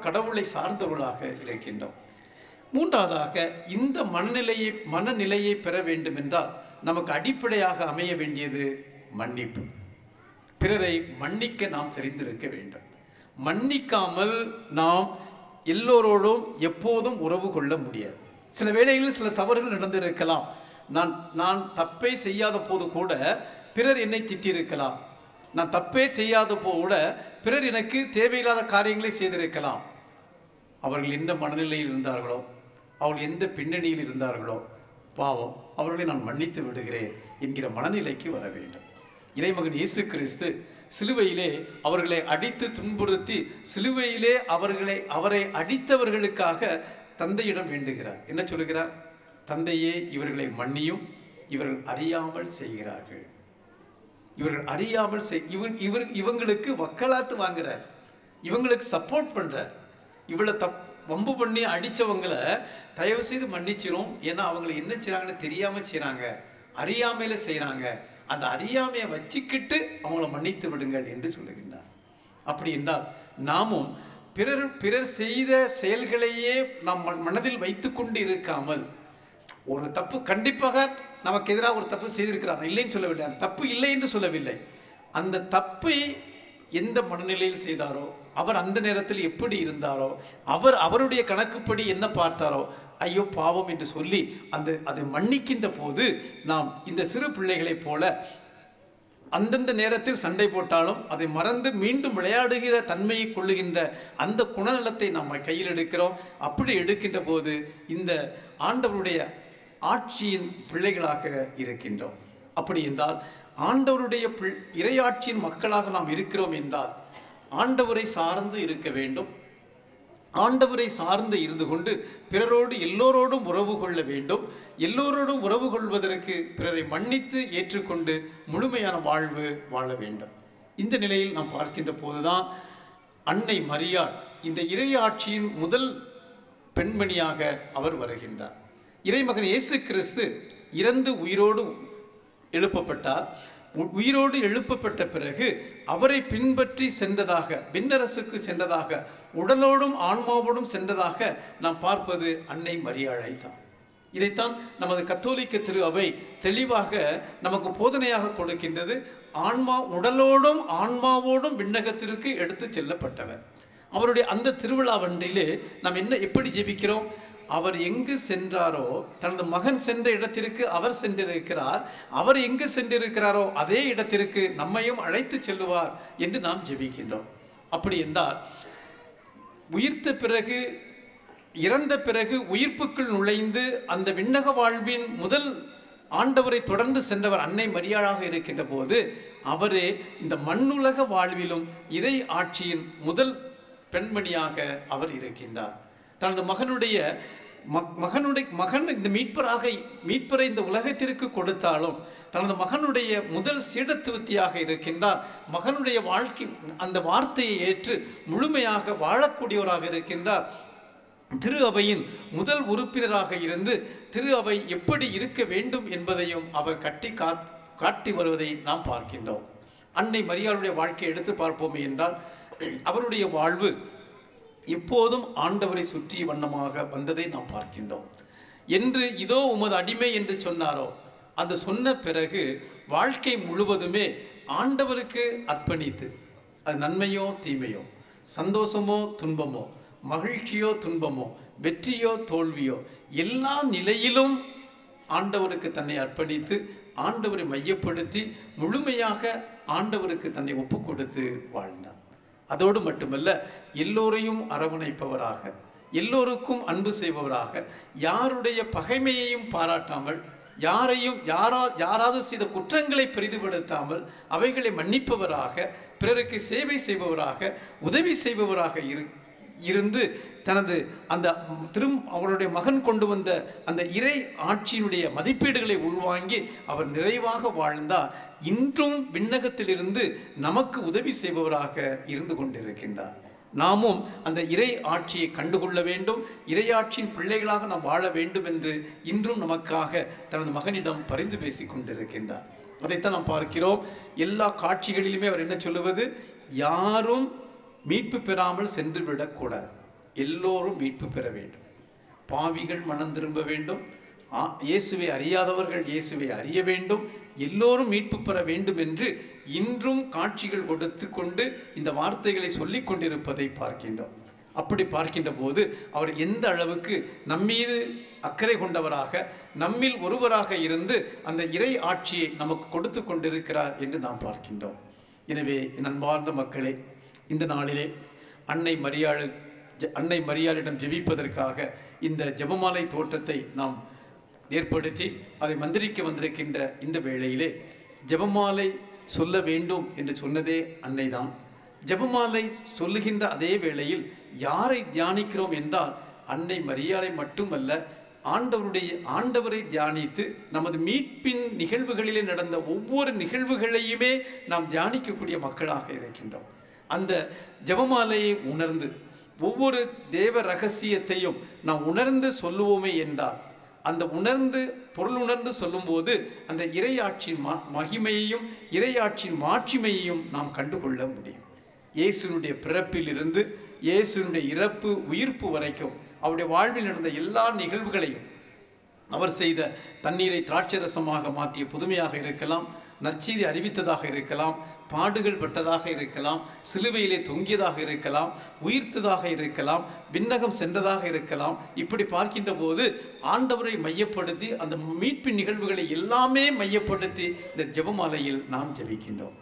கடவுளை சார்ந்தவர்களாக இருக்கின்றோம். மூன்றாவதாக, இந்த மனநிலையை பெற வேண்டும் என்றால் நமக்கு அடிப்படையாக அமைய வேண்டியது மன்னிப்பு. பிறரை மன்னிக்க நாம் தெரிந்திருக்க வேண்டும். மன்னிக்காமல் நாம் எல்லோரோடும் எப்போதும் உறவு கொள்ள முடியாது. சில வேளைகளில் சில தவறுகள் நடந்திருக்கலாம். நான் தப்பே செய்யாத போது கூட பிறர் என்னை திட்டிருக்கலாம். நான் தப்பே செய்யாத போது கூட பிறர் எனக்கு தேவையில்லாத காரியங்களை செய்திருக்கலாம். அவர்கள் எந்த மனநிலையில் இருந்தார்களோ, அவர்கள் எந்த பின்னணியில் இருந்தார்களோ, பாவம் அவர்களை நான் மன்னித்து விடுகிறேன் என்கிற மனநிலைக்கு வர வேண்டும். இறைமகன் இயேசு கிறிஸ்து சிலுவையிலே அவர்களை அடித்து துன்புறுத்தி சிலுவையிலே அவரை அடித்தவர்களுக்காக தந்தையிடம் வேண்டுகிறார். என்ன சொல்லுகிறார்? தந்தையே, இவர்களை மன்னியும், இவர்கள் அறியாமல் செய்கிறார்கள். இவர்கள் அறியாமல் இவங்களுக்கு வக்காலத்து வாங்குறார், இவங்களுக்கு சப்போர்ட் பண்றார். இவளை வம்பு பண்ணி அடித்தவங்களை தயவு செய்து மன்னிச்சிரும். ஏன்னா அவங்களை என்ன செய்கிறாங்கன்னு தெரியாமல் செய்கிறாங்க, அறியாமையில செய்கிறாங்க. அந்த அறியாமையை வச்சுக்கிட்டு அவங்கள மன்னித்து விடுங்கள் என்று சொல்லுகின்றார். அப்படி என்றால் நாமும் பிறர் செய்த செயல்களையே நாம் மனதில் வைத்து கொண்டு இருக்காமல், ஒரு தப்பு கண்டிப்பாக நமக்கு எதிராக ஒரு தப்பு செய்திருக்கிறார், இல்லைன்னு சொல்லவில்லை, அந்த தப்பு இல்லை என்று சொல்லவில்லை. அந்த தப்பை எந்த மனநிலையில் செய்தாரோ, அவர் அந்த நேரத்தில் எப்படி இருந்தாரோ, அவருடைய கணக்குப்படி என்ன பார்த்தாரோ, ஐயோ பாவம் என்று சொல்லி அதை மன்னிக்கின்ற போது நாம் இந்த சிறு பிள்ளைகளைப் போல அந்தந்த நேரத்தில் சண்டை போட்டாலும் அதை மறந்து மீண்டும் விளையாடுகிற தன்மையை கொள்ளுகின்ற அந்த குணநலத்தை நாம் கையில் எடுக்கிறோம். அப்படி எடுக்கின்ற போது இந்த ஆண்டவருடைய ஆட்சியின் பிள்ளைகளாக இருக்கின்றோம். அப்படி என்றால் ஆண்டவருடைய இறையாட்சியின் மக்களாக நாம் இருக்கிறோம் என்றால் ஆண்டவரை சார்ந்து இருக்க வேண்டும். ஆண்டவரை சார்ந்து இருந்து கொண்டு பிறரோடு எல்லோரோடும் உறவு கொள்ள வேண்டும். எல்லோரோடும் உறவு கொள்வதற்கு பிறரை மன்னித்து ஏற்றுக்கொண்டு முழுமையான வாழ்வு வாழ வேண்டும். இந்த நிலையில் நாம் பார்க்கின்ற போதுதான் அன்னை மரியாள் இந்த இறையாட்சியின் முதல் பெண்மணியாக அவர் வருகின்றார். இறைமகன் இயேசு கிறிஸ்து இறந்து உயிரோடு எழுப்பப்பட்டார். உயிரோடு எழுப்பப்பட்ட பிறகு அவரை பின்பற்றி சென்றதாக, விண்ணரசுக்கு சென்றதாக, உடலோடும் ஆன்மாவோடும் சென்றதாக நாம் பார்ப்பது அன்னை மரியாளை தான். இதைத்தான் நமது கத்தோலிக்க திரு அவை தெளிவாக நமக்கு போதனையாக கொடுக்கின்றது. உடலோடும் ஆன்மாவோடும் விண்ணகத்திற்கு எடுத்து செல்லப்பட்டவர். அவருடைய அந்த திருவிழாவன்றிலே நாம் எப்படி ஜெபிக்கிறோம்? அவர் எங்கு சென்றாரோ, தனது மகன் சென்ற இடத்திற்கு அவர் சென்றிருக்கிறார். அவர் எங்கு சென்றிருக்கிறாரோ அதே இடத்திற்கு நம்மையும் அழைத்து செல்லுவார் என்று நாம் ஜெபிக்கின்றோம். அப்படி என்றால் உயிர்த்த பிறகு, இறந்த பிறகு உயிர்ப்புக்குள் நுழைந்து அந்த விண்ணக வாழ்வின் முதல் ஆண்டவரை தொடர்ந்து சென்றவர் அன்னை மரியாளாக இருக்கின்ற போது அவரே இந்த மண்ணுலக வாழ்விலும் இறை ஆட்சியின் முதல் பெண்மணியாக அவர் இருக்கின்றார். தனது மகன் இந்த மீட்பரை இந்த உலகத்திற்கு கொடுத்தாலும் தனது மகனுடைய முதல் சீடத்துவத்தியாக இருக்கின்றார். மகனுடைய வாழ்க்கை அந்த வார்த்தையை ஏற்று முழுமையாக வாழக்கூடியவராக இருக்கின்றார். திரு அவையின் முதல் உறுப்பினராக இருந்து திரு அவை எப்படி இருக்க வேண்டும் என்பதையும் அவர் காட்டி வருவதை நாம் பார்க்கின்றோம். அன்னை மரியாளுடைய வாழ்க்கையை எடுத்து பார்ப்போமே என்றால் அவருடைய வாழ்வு எப்போதும் ஆண்டவரை சுற்றிய வண்ணமாக வந்ததை நாம் பார்க்கின்றோம். என்று இதோ உமது அடிமை என்று சொன்னாரோ, அந்த சொன்ன பிறகு வாழ்க்கை முழுவதுமே ஆண்டவருக்கு அர்ப்பணித்து, அது நன்மையோ தீமையோ, சந்தோஷமோ துன்பமோ, மகிழ்ச்சியோ துன்பமோ, வெற்றியோ தோல்வியோ, எல்லா நிலையிலும் ஆண்டவருக்கு தன்னை அர்ப்பணித்து ஆண்டவரை மையப்படுத்தி முழுமையாக ஆண்டவருக்கு தன்னை ஒப்பு கொடுத்து வாழ்ந்தார். அதோடு மட்டுமல்ல, எல்லோரையும் அரவணைப்பவராக, எல்லோருக்கும் அன்பு செய்பவராக, யாருடைய பகைமையையும் பாராட்டாமல், யாராவது செய்த குற்றங்களை பெரிதுபடுத்தாமல் அவைகளை மன்னிப்பவராக, பிறருக்கு சேவை செய்பவராக, உதவி செய்பவராக இருந்து தனது அந்த அவருடைய மகன் கொண்டு வந்த அந்த இறை ஆட்சியினுடைய மதிப்பீடுகளை உள்வாங்கி அவர் நிறைவாக வாழ்ந்தார். இன்றும் விண்ணகத்திலிருந்து நமக்கு உதவி செய்பவராக இருந்து கொண்டிருக்கின்றார். நாமும் அந்த இறை ஆட்சியை கண்டுகொள்ள வேண்டும், இறையாட்சியின் பிள்ளைகளாக நாம் வாழ வேண்டும் என்று இன்றும் நமக்காக தனது மகனிடம் பரிந்து பேசி கொண்டிருக்கின்றார். அதைத்தான் நாம் பார்க்கிறோம். எல்லா காட்சிகளிலுமே அவர் என்ன சொல்லுவது? யாரும் மீட்பு பெறாமல் சென்று விடக்கூடாது, எல்லோரும் மீட்பு பெற வேண்டும். பாவிகள் மனம் திரும்ப வேண்டும், இயேசுவை அறியாதவர்கள் இயேசுவை அறிய வேண்டும், எல்லோரும் மீட்பு பெற வேண்டும் என்று இன்றும் காட்சிகள் கொடுத்து கொண்டு இந்த வார்த்தைகளை சொல்லிக் கொண்டிருப்பதை பார்க்கின்றோம். அப்படி பார்க்கின்ற போது அவர் எந்த அளவுக்கு நம்மீது அக்கறை கொண்டவராக, நம்மில் ஒருவராக இருந்து அந்த இறை ஆட்சியை நமக்கு கொடுத்து கொண்டிருக்கிறார் என்று நாம் பார்க்கின்றோம். எனவே அன்பார்ந்த மக்களே, இந்த நாளிலே அன்னை மரியாள் அன்னை மரியாளிடம் ஜெபிப்பதற்காக இந்த ஜெபமாலை தோட்டத்தை நாம் ஏற்படுத்தி அதை மந்திரிக்க வந்திருக்கின்ற இந்த வேளையிலே ஜெபமாலை சொல்ல வேண்டும் என்று சொன்னதே அன்னைதான். ஜெபமாலை சொல்லுகின்ற அதே வேளையில் யாரை தியானிக்கிறோம் என்றால் அன்னை மரியாளை மட்டுமல்ல, ஆண்டவரை தியானித்து நமது மீட்பின் நிகழ்வுகளிலே நடந்த ஒவ்வொரு நிகழ்வுகளையுமே நாம் தியானிக்கக்கூடிய மக்களாக இருக்கின்றோம். அந்த ஜெபமாலையை உணர்ந்து ஒவ்வொரு தேவ ரகசியத்தையும் நாம் உணர்ந்து சொல்லுவோமே என்றால், அந்த பொருள் உணர்ந்து சொல்லும்போது அந்த இறையாட்சியின் மகிமையையும் இறையாட்சியின் மாட்சிமையையும் நாம் கண்டுகொள்ள முடியும். இயேசுனுடைய பிறப்பிலிருந்து இயேசுனுடைய இறப்பு உயிர்ப்பு வரைக்கும் அவருடைய வாழ்வில் நடந்த எல்லா நிகழ்வுகளையும், அவர் செய்த தண்ணீரை திராட்சரசமாக மாற்றிய புதுமையாக இருக்கலாம், நற்செய்தி அறிவித்ததாக இருக்கலாம், பாடுகள் பட்டதாக இருக்கலாம், சிலுவையிலே தொங்கியதாக இருக்கலாம், உயிர்த்ததாக இருக்கலாம், விண்ணகம் சென்றதாக இருக்கலாம். இப்படி பார்க்கின்ற போது ஆண்டவரை மையப்படுத்தி அந்த மீட்பின் நிகழ்வுகளை எல்லாமே மையப்படுத்தி இந்த ஜெபமாலையில் நாம் ஜெபிக்கின்றோம்.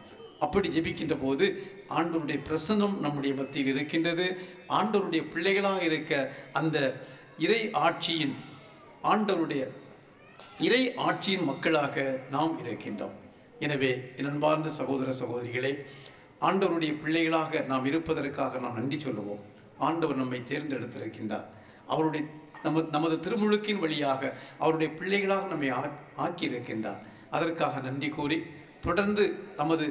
அப்படி ஜெபிக்கின்ற போது ஆண்டவருடைய பிரசன்னம் நம்முடைய மத்தியில் இருக்கின்றது. ஆண்டவருடைய பிள்ளைகளாக இருக்க அந்த ஆண்டவருடைய இறை ஆட்சியின் மக்களாக நாம் இருக்கின்றோம். எனவே என் அன்பார்ந்த சகோதர சகோதரிகளே, ஆண்டவருடைய பிள்ளைகளாக நாம் இருப்பதற்காக நாம் நன்றி சொல்லுவோம். ஆண்டவர் நம்மை தேர்ந்தெடுத்திருக்கின்றார். அவருடைய நமது திருமுழுக்கின் வழியாக அவருடைய பிள்ளைகளாக நம்மை ஆக்கியிருக்கின்றார். அதற்காக நன்றி கூறி தொடர்ந்து நமது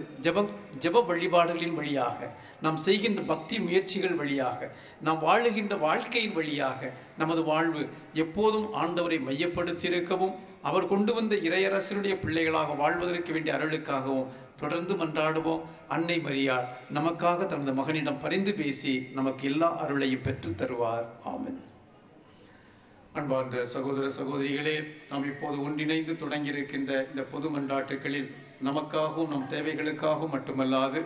ஜெப வழிபாடுகளின் வழியாக, நாம் செய்கின்ற பக்தி முயற்சிகள் வழியாக, நாம் வாழுகின்ற வாழ்க்கையின் வழியாக நமது வாழ்வு எப்போதும் ஆண்டவரை மையப்படுத்தியிருக்கவும், அவர் கொண்டு வந்த இறையரசனுடைய பிள்ளைகளாக வாழ்வதற்கு வேண்டிய அருளுக்காகவும் தொடர்ந்து மன்றாடுவோம். அன்னை மரியாள் நமக்காக தனது மகனிடம் பரிந்து பேசி நமக்கு எல்லா அருளையும் பெற்று தருவார். ஆமென். அன்பார்ந்த சகோதர சகோதரிகளே, நாம் இப்போது ஒன்றிணைந்து தொடங்கியிருக்கின்ற இந்த பொது மன்றாட்டுகளில் நமக்காகவும் நம் தேவைகளுக்காகவும் மட்டுமல்லாது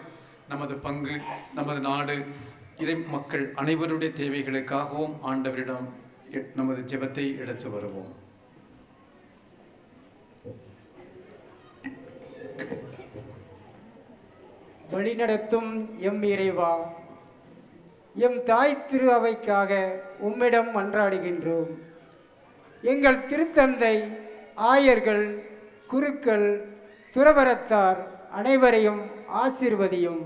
நமது பங்கு, நமது நாடு, இறை மக்கள் அனைவருடைய தேவைகளுக்காகவும் ஆண்டவரிடம் நமது ஜெபத்தை எடுத்து வருவோம். வழிநடத்தும் எம் இறைவா, எம் தாய் திரு அவைக்காக உம்மிடம் மன்றாடுகின்றோம். எங்கள் திருத்தந்தை, ஆயர்கள், குருக்கள், துறவரத்தார் அனைவரையும் ஆசீர்வதியும்.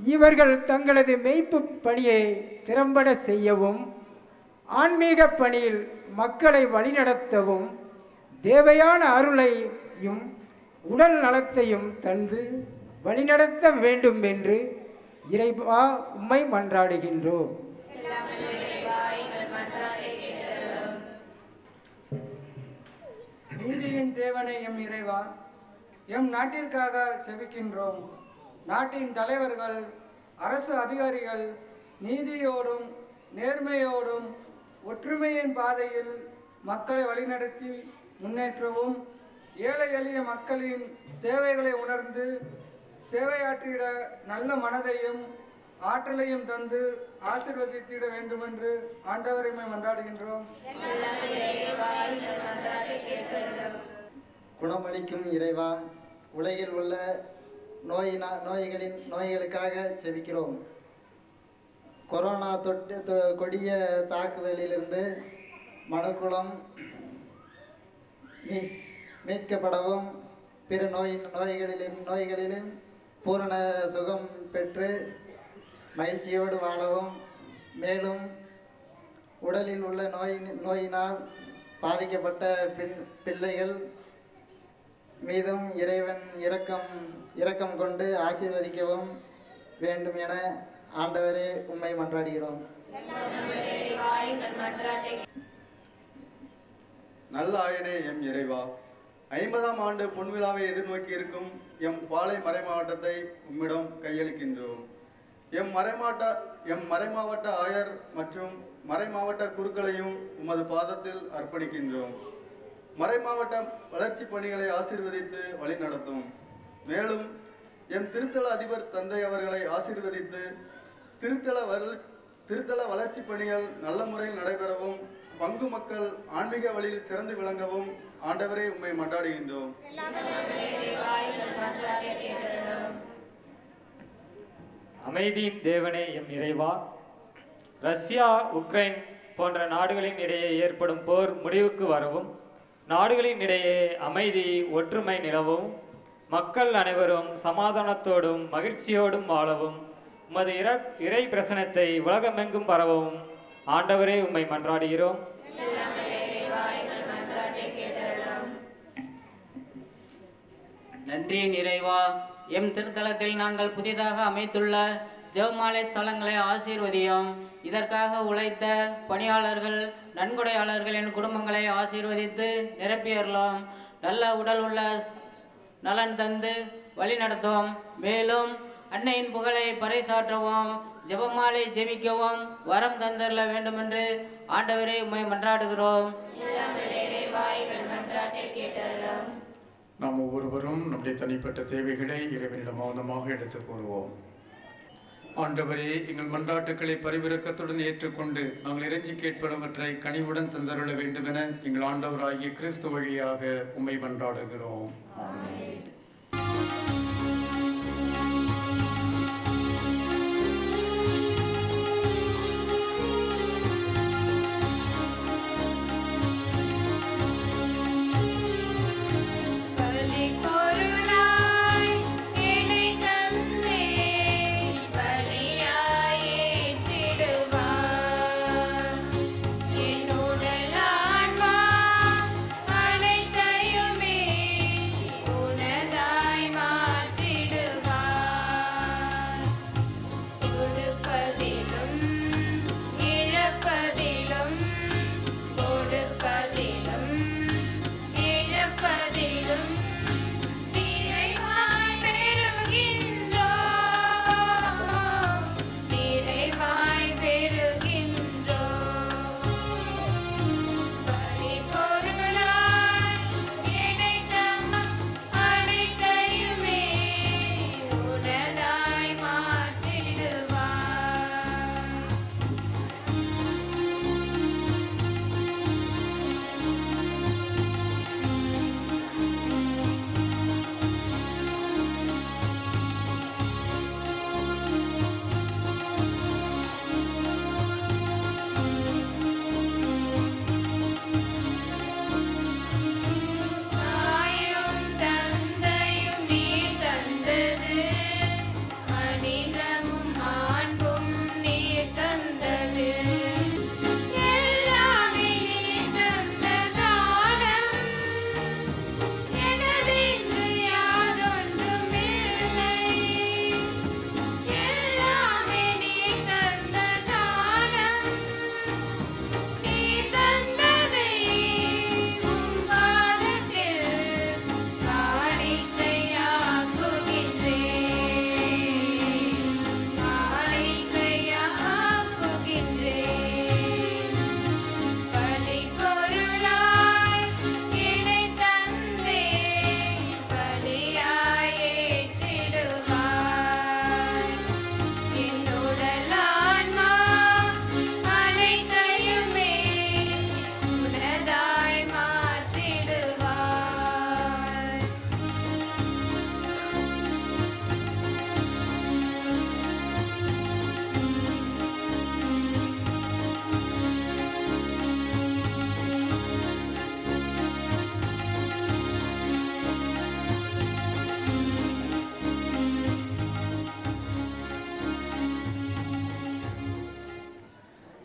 இவர்கள் தங்களது மெய்ப்பு பணியை திறம்பட செய்யவும், ஆன்மீக பணியில் மக்களை வழிநடத்தவும் தேவையான அருளையும் உடல் நலத்தையும் தந்து வழிநடத்த வேண்டும் என்று இறைவா உம்மை மன்றாடுகின்றோம். நீதியின் தேவனை எம் இறைவா, எம் நாட்டிற்காக செபிக்கின்றோம். நாட்டின் தலைவர்கள், அரசு அதிகாரிகள் நீதியோடும் நேர்மையோடும் ஒற்றுமையின் பாதையில் மக்களை வழிநடத்தி முன்னேற்றவும், ஏழை எளிய மக்களின் தேவைகளை உணர்ந்து சேவையாற்றிட நல்ல மனதையும் ஆற்றலையும் தந்து ஆசீர்வதித்திட வேண்டுமென்று ஆண்டவரை மன்றாடுகின்றோம். குணமளிக்கும் இறைவா, உலகில் உள்ள நோய்களுக்காக செபிக்கிறோம். கொரோனா கொடிய தாக்குதலிலிருந்து மனுக்குலம் மீட்கப்படவும், பிற நோய்களிலும் பூரண சுகம் பெற்று மகிழ்ச்சியோடு வாழவும், மேலும் உடலில் உள்ள நோயினால் பாதிக்கப்பட்ட பிள்ளைகள் மீதும் இறைவன் இரக்கம் கொண்டு ஆசீர்வதிக்கவும் வேண்டும் என ஆண்டவரே உம்மை மன்றாடுகிறோம். நல்ல ஆயனே எம் இறைவா, 50ஆம் ஆண்டு பொன்விழாவை எதிர்நோக்கி இருக்கும் எம் பாளை மறைமாவட்டத்தை உம்மிடம் கையளிக்கின்றோம். எம் மறைமாவட்ட ஆயர் மற்றும் மறைமாவட்ட குருக்களையும் உமது பாதத்தில் அர்ப்பணிக்கின்றோம். மறைமாவட்ட வளர்ச்சி பணிகளை ஆசீர்வதித்து வழிநடத்தும். மேலும் எம் திருத்தல அதிபர் தந்தை அவர்களை ஆசீர்வதித்து திருத்தல வளர்ச்சி பணிகள் நல்ல முறையில் நடைபெறவும், பங்கு மக்கள் ஆன்மீக வழியில் சிறந்து விளங்கவும் ஆண்டவரே உம்மை மன்றாடுகின்றோம். அமைதியின் தேவனே எம் இறைவா, ரஷ்யா, உக்ரைன் போன்ற நாடுகளின் இடையே ஏற்படும் போர் முடிவுக்கு வரவும், நாடுகளின் இடையே அமைதி, ஒற்றுமை நிலவும், மக்கள் அனைவரும் சமாதானத்தோடும் மகிழ்ச்சியோடும் வாழவும், உமது இறை பிரசனத்தை உலகமெங்கும் பரவவும் ஆண்டவரே உம்மை மன்றாடுகிறோம். நன்றி நிறைவா, எம் திருத்தலத்தில் நாங்கள் புதிதாக அமைத்துள்ள ஜெபமாலை ஸ்தலங்களை ஆசீர்வதியும். இதற்காக உழைத்த பணியாளர்கள், நன்கொடையாளர்களின் குடும்பங்களை ஆசீர்வதித்து நிரப்பியறலாம். நல்ல உடல் உள்ள நலன் தந்து வழி நடத்தும். மேலும் அன்னையின் புகழை பறைசாற்றவும், ஜெபமாலை ஜெபிக்கவும் வரம் தந்தரல வேண்டுமென்று ஆண்டவரே உம்மை மன்றாடுகிறோம். நாம் ஒவ்வொருவரும் நம்முடைய தனிப்பட்ட தேவைகளை இறைவனிடம் மௌனமாக எடுத்து கூறுவோம். ஆண்டவரே, எங்கள் மன்றாட்டுக்களை பரிவிரக்கத்துடன் ஏற்றுக்கொண்டு நாங்கள் இறைஞ்சி கேட்பனவற்றை கனிவுடன் தந்தருள வேண்டுமென எங்கள் ஆண்டவராகிய கிறிஸ்து வழியாக உம்மை மன்றாடுகிறோம். ஆமென்.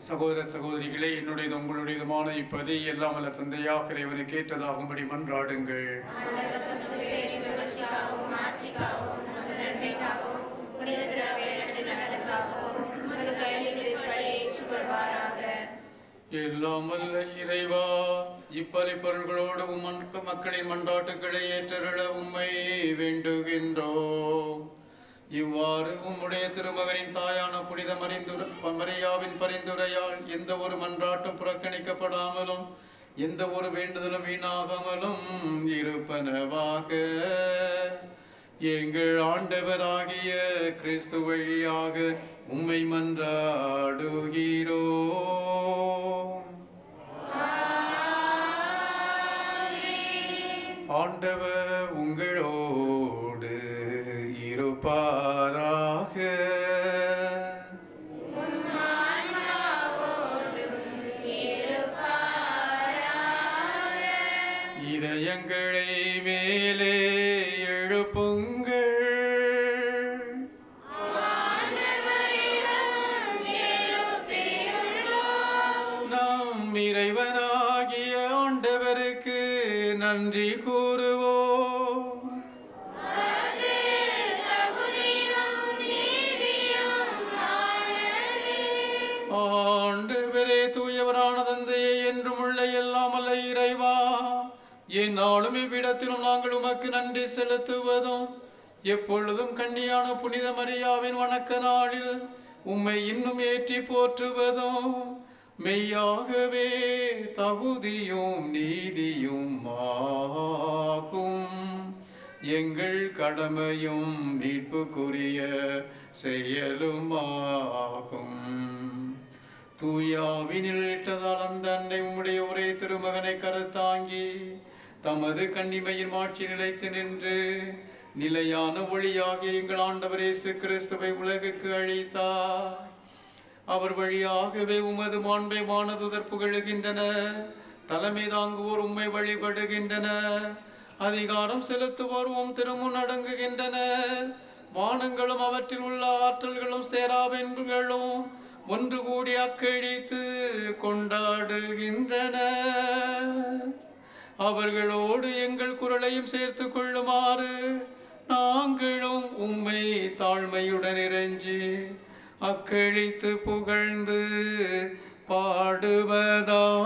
சகோதர சகோதரிகளே, என்னுடையது உங்களுடையதுமான இப்பதி எல்லாம் அல்ல தந்தையாக இறைவனுக்கு ஏற்றதாகும்படி மன்றாடுங்கள். எல்லாம் அல்ல இறைவா, இப்பலி பொருள்களோடு மக்களின் மன்றாட்டுக்களை ஏற்றருள உம்மை வேண்டுகின்றோம். இவ்வாறு உம்முடைய திருமகனின் தாயான புனித மரியாவின் பரிந்துரையால் எந்த ஒரு மன்றாட்டும் புறக்கணிக்கப்படாமலும் எந்த ஒரு வேண்டுதலும் வீணாகாமலும் இருப்பனவாக எங்கள் ஆண்டவராகிய கிறிஸ்து வழியாக உம்மை மன்றாடுகிறோம். ஆண்டவர் உங்களோடு இருப்பாராக. இதயங்களை மேலே எழுப்புங்கள். நாம் இறைவனாகிய ஆண்டவருக்கு நன்றி கூறுவோம். ஆண்டவரே, தூயவரான தந்தையே, என்றும் உள்ள எல்லாம் அல்ல இறைவா, எந்நாளும் இவ்விடத்திலும் நாங்கள் உமக்கு நன்றி செலுத்துவதும் எப்பொழுதும் கன்னியான புனித மரியாவின் வணக்க நாளில் உம்மை இன்னும் ஏற்றி போற்றுவதும் மெய்யாகவே தகுதியும் நீதியும் ஆகும். எங்கள் கடமையும் மீட்புக்குரிய செயலுமாகும். தூயாவினில் இட்டதால் அந்த அன்னை உம்முடைய ஒரே திருமகனை கருத்தாங்கி தமது கன்னிமையின் மாட்சி நிலைத்து நின்று நிலையான ஒளியாகிய எங்கள் ஆண்டவர் இயேசு கிறிஸ்துவை உலகுக்கு அளித்தார். அவர் வழியாகவே உமது மாண்பை வானதுதர் புகழுகின்றன. தலைமை தாங்குவோர் உம்மை வழிபடுகின்றன. அதிகாரம் செலுத்துவோர் உம் திருமுன் அடங்குகின்றன. வானங்களும் அவற்றில் உள்ள ஆற்றல்களும் சேராவென்களும் ஒன்று கூடி அக்கழித்து கொண்டாடுகின்றன. அவர்களோடு எங்கள் குரலையும் சேர்த்து கொள்ளுமாறு நாங்களும் உம்மை தாழ்மையுடன் இறைஞ்சி அக்கழித்து புகழ்ந்து பாடுவதாவது.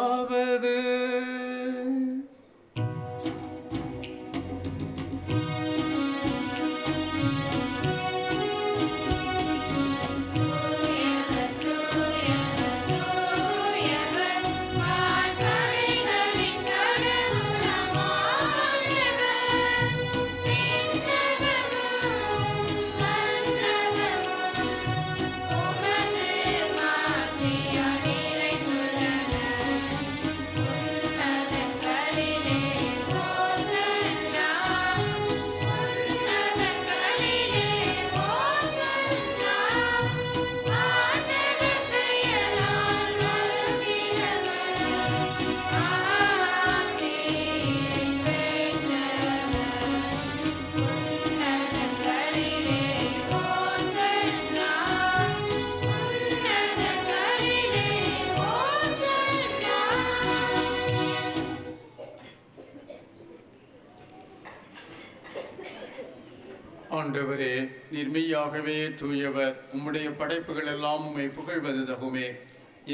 ஆண்டவரே, நிர்மையாகவே தூயவர். உம்முடைய படைப்புகள் எல்லாம் உம்மை புகழ்வது தகுமே.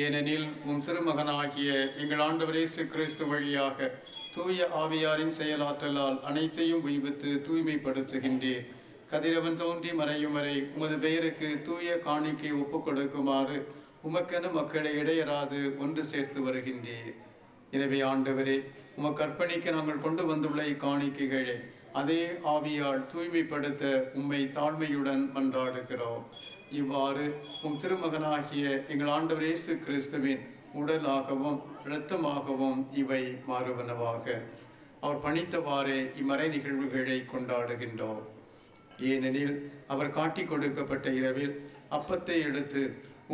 ஏனெனில் உம் திருமகனாகிய எங்கள் ஆண்டவர் இயேசு கிறிஸ்து வழியாக தூய ஆவியாரின் செயலாற்றலால் அனைத்தையும் உய்வித்து தூய்மைப்படுத்துகின்றேன். கதிரவன் தோன்றி மறையும் வரை உமது பெயருக்கு தூய காணிக்கை ஒப்புக் கொடுக்குமாறு உமக்கென மக்களை இடையராது ஒன்று சேர்த்து வருகின்றேன். எனவே ஆண்டவரே, உமக்கு அர்ப்பணிக்க நாங்கள் கொண்டு வந்துள்ள இக்காணிக்கைகளை அதே ஆவியால் தூய்மைப்படுத்த உம்மை தாழ்மையுடன் மன்றாடுகிறோம். இவ்வாறு உம் திருமகனாகிய எங்கள் ஆண்டவர் இயேசு கிறிஸ்துவின் உடலாகவும் இரத்தமாகவும் இவை மாறுவனவாக. அவர் பணித்தவாறே இம்மறை நிகழ்வுகளை கொண்டாடுகின்றோம். ஏனெனில் அவர் காட்டி கொடுக்கப்பட்ட இரவில் அப்பத்தை எடுத்து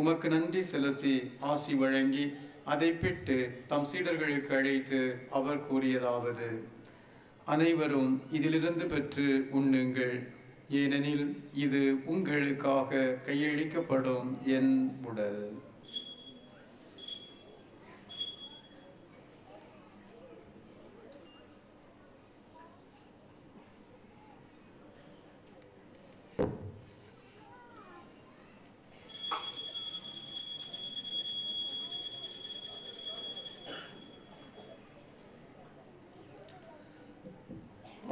உமக்கு நன்றி செலுத்தி ஆசி வழங்கி அதை பிட்டு தம் சீடர்களுக்கு அழைத்து அவர் கூறியதாவது: அனைவரும் இதிலிருந்து பெற்று உண்ணுங்கள், ஏனெனில் இது உங்களுக்காக கையளிக்கப்படும் என் உடல்.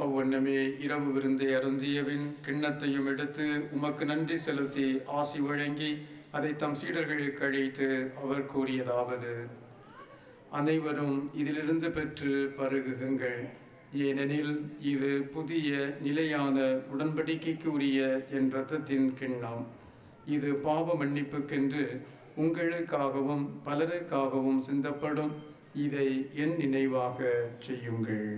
அவ்வண்ணமே இரவு விருந்தை அருந்தியபின் கிண்ணத்தையும் எடுத்து உமக்கு நன்றி செலுத்தி ஆசி வழங்கி அதை தம் சீடர்களுக்கு அழைத்து அவர் கூறியதாவது: அனைவரும் இதிலிருந்து பெற்று பருகுங்கள், ஏனெனில் இது புதிய நிலையான உடன்படிக்கைக்கு உரிய என் இரத்தத்தின் கிண்ணம். இது பாவ மன்னிப்புக்கென்று உங்களுக்காகவும் பலருக்காகவும் சிந்தப்படும். இதை என் நினைவாக செய்யுங்கள்.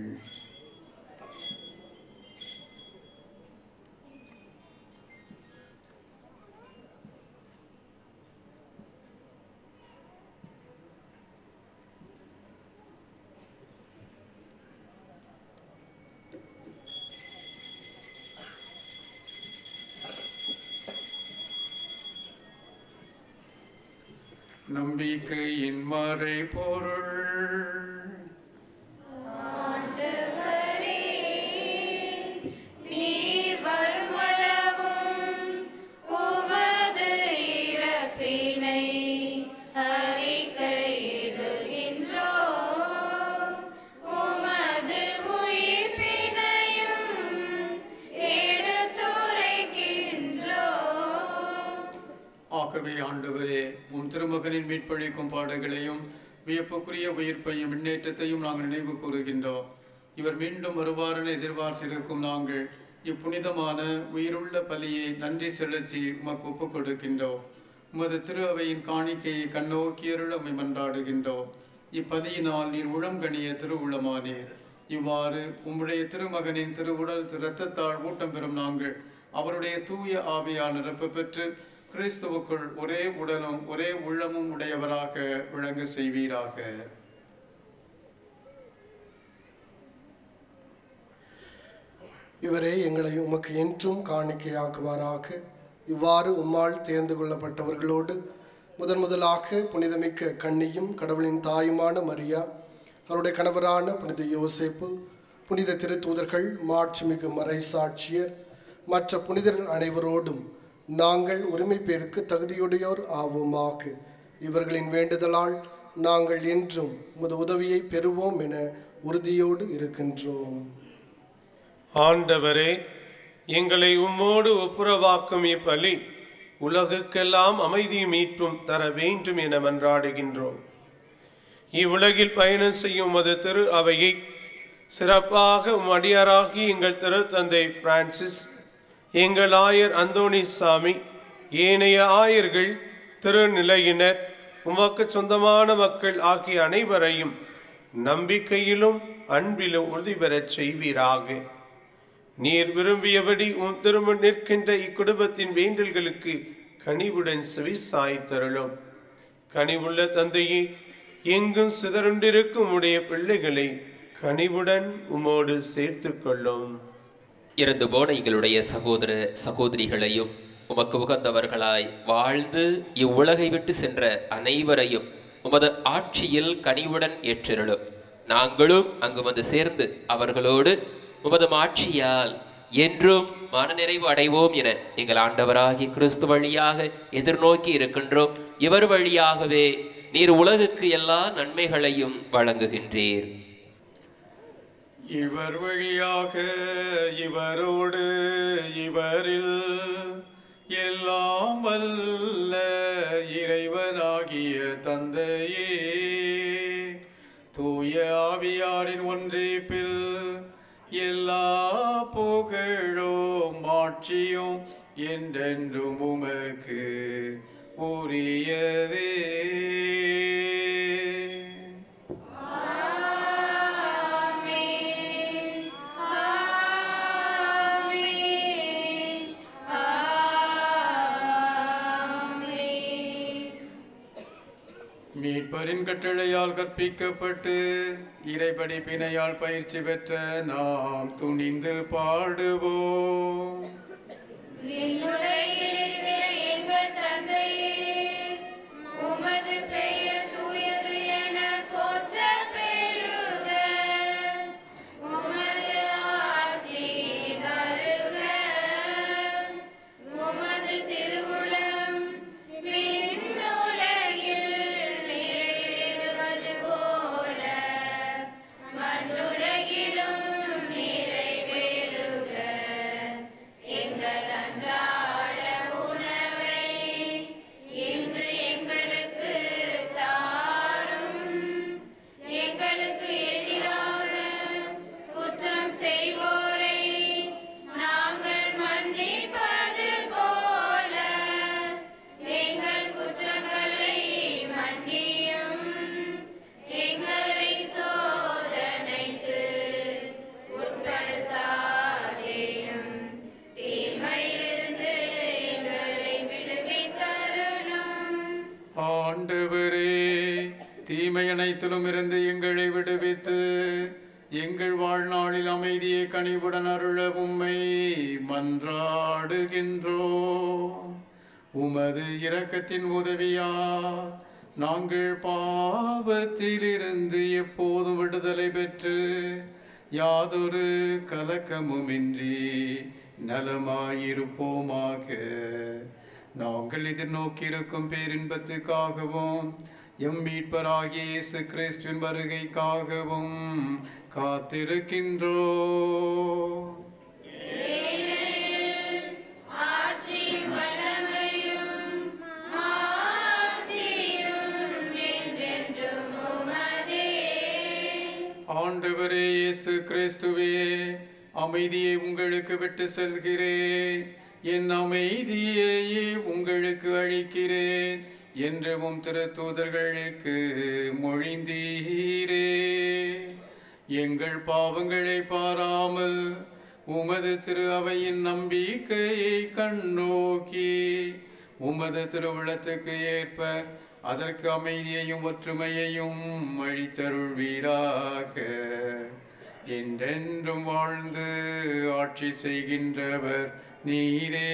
நம்பிக்கையின் மறை பொருள். நீர் வருமளவும் உமது இறப்பினை அறிக்கையிடுகின்றோம், உமது உயிர்ப்பினையும் எடுத்துரைக்கின்றோம். ஆகவே ஆண்டவரே, உம் திருமகனின் மீட்பளிக்கும் பாடுகளையும் வியப்புக்குரிய உயிர்ப்பையும் முன்னேற்றத்தையும் நாங்கள் நினைவு கூறுகின்றோம். இவர் மீண்டும் வருவாரென எதிர்பார்த்திருக்கும் நாங்கள் இப்புனிதமான உயிருள்ள பலியை நன்றி செலுத்தி உமக்கு ஒப்புக் கொடுக்கின்றோம். உமது திரு அவையின் காணிக்கையை கண்ணோக்கியருள் உம்மை மன்றாடுகின்றோம். இப்பதியினால் நீர் உளங்கணிய திருவுளமானீர். இவ்வாறு உம்முடைய திருமகனின் திருவுடல் இரத்தத்தால் ஊட்டம் பெறும் நாங்கள் அவருடைய தூய ஆவியால் நிரப்பு பெற்று கிறிஸ்துவுக்குள் ஒரே உடலும் ஒரே உள்ளமும் உடையவராக விளங்க செய்வீராக. இவரே எங்களை உமக்கு என்றும் காணிக்கையாக்குவாராக. இவ்வாறு உம்மால் தேர்ந்து கொள்ளப்பட்டவர்களோடு முதலாக புனிதமிக்க கன்னியும் கடவுளின் தாயுமான மரியா, அவருடைய கணவரான புனித யோசேப்பு, புனித திருத்தூதர்கள், மாட்சிமிகு மறைசாட்சியர், மற்ற புனிதர்கள் அனைவரோடும் நாங்கள் உரிமை பேருக்கு தகுதியுடையோர் ஆவோமாக. இவர்களின் வேண்டுதலால் நாங்கள் என்றும் உமது உதவியை பெறுவோம் என உறுதியோடு இருக்கின்றோம். ஆண்டவரே, எங்களை உம்மோடு ஒப்புரவாக்கும் இப்பலி உலகுக்கெல்லாம் அமைதி மீட்பும் தர வேண்டும் என மன்றாடுகின்றோம். இவ்வுலகில் பயணம் செய்யும் உமது திரு அவையை சிறப்பாக உம் அடியாராகி எங்கள் திரு தந்தை பிரான்சிஸ், எங்கள் ஆயர் அந்தோணிசாமி, ஏனைய ஆயர்கள், திருநிலையினர், உமக்கு சொந்தமான மக்கள் ஆகிய அனைவரையும் நம்பிக்கையிலும் அன்பிலும் உறுதி பெறச் செய்வீராக. நீர் விரும்பியபடி உம் திரும்ப நிற்கின்ற இக்குடும்பத்தின் வேண்டல்களுக்கு கனிவுடன் செவி சாய்த்தருளும். கனிவுள்ள தந்தையே, எங்கும் சிதறுண்டிருக்கும் உடைய பிள்ளைகளை கனிவுடன் உமோடு சேர்த்து கொள்ளும். இறந்து போன எங்களுடைய சகோதர சகோதரிகளையும் உமக்கு உகந்தவர்களாய் வாழ்ந்து இவ்வுலகை விட்டு சென்ற அனைவரையும் உமது ஆட்சியில் கனிவுடன் ஏற்றருளும். நாங்களும் அங்கு வந்து சேர்ந்து அவர்களோடு உமது ஆட்சியால் என்றும் மனநிறைவு அடைவோம் என எங்கள் ஆண்டவராகிய கிறிஸ்து வழியாக எதிர்நோக்கி இருக்கின்றோம். இவர் வழியாகவே நீர் உலகுக்கு எல்லா நன்மைகளையும் வழங்குகின்றீர். இவர் வழியாக இவரோடு இவரில் எல்லாம் வல்ல இறைவனாகிய தந்தையே, தூய ஆவியாரின் ஒன்றிப்பில் எல்லா புகழும் ஆட்சியும் என்றென்றும் உமக்கு உரியதே. மீட்பரின் கட்டளையால் கற்பிக்கப்பட்டு இறைபடிப்பினையால் பயிற்சி பெற்ற நாம் துணிந்து பாடுவோம். விண்ணுலகில் இருக்கிற எங்கள் தந்தையே, உமது பெயர் தூயது என போற்ற பெறுக. உமது ஆட்சி வருக. உமது திருவுளம் விண்ணுலகில் நிறைவேறுவது போல மண்ணுலகிலும் நிறைவேறுக. எங்கள் அன்றாட உணவை இன்று எங்களுக்கு தாரும். எங்களுக்கு எதிராக குற்றம் செய்வோரை நாங்கள் மன்னிப்பது போல எங்கள் குற்றங்களை மன்னியும். எங்களை சோதனைக்கு உட்படுத்தாதேயும், தீமையிலிருந்து எங்களை விடுவித்தருளும். ஆண்டவரே, தீமை அனைத்திலும் இருந்து எங்களை விடுவித்து எங்கள் வாழ்நாளில் அமைதியை கனிவுடன் அருள உம்மை மன்றாடுகின்றோம். உமது இரக்கத்தின் உதவியால் நாங்கள் பாவத்திலிருந்து எப்போதும் விடுதலை பெற்று யாதொரு கலக்கமுமின்றி நலமாயிருப்போமாக. நாங்கள் எதிர்நோக்கியிருக்கும் பேரின்பத்துக்காகவும் எம் மீட்பராகிய இயேசு கிறிஸ்துவின் வருகைக்காகவும் காத்திருக்கின்றோம். ஆண்டவரே இயேசு கிறிஸ்துவே, அமைதியை உங்களுக்கு விட்டு செல்கிறேன், என் அமைதியையே உங்களுக்கு அளிக்கிறேன் என்று உம் திருத்தூதர்களுக்கு மொழிந்தீரே. எங்கள் பாவங்களை பாராமல் உமது திரு அவையின் நம்பிக்கையை கண்ணோக்கி உமது திருவுளத்துக்கு ஏற்ப அதற்கு அமைதியையும் ஒற்றுமையையும் அளித்தருள்வீராக. என்றென்றும் வாழ்ந்து ஆட்சி செய்கின்றவர் நீரே.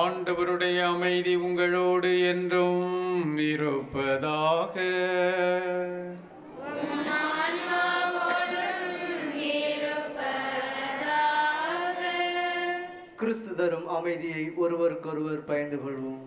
ஆண்டவருடைய அமைதி உங்களோடு என்றும் இருப்பதாக. கிறிஸ்து தரும் அமைதியை ஒருவருக்கொருவர் பகிர்ந்து கொள்வோம்.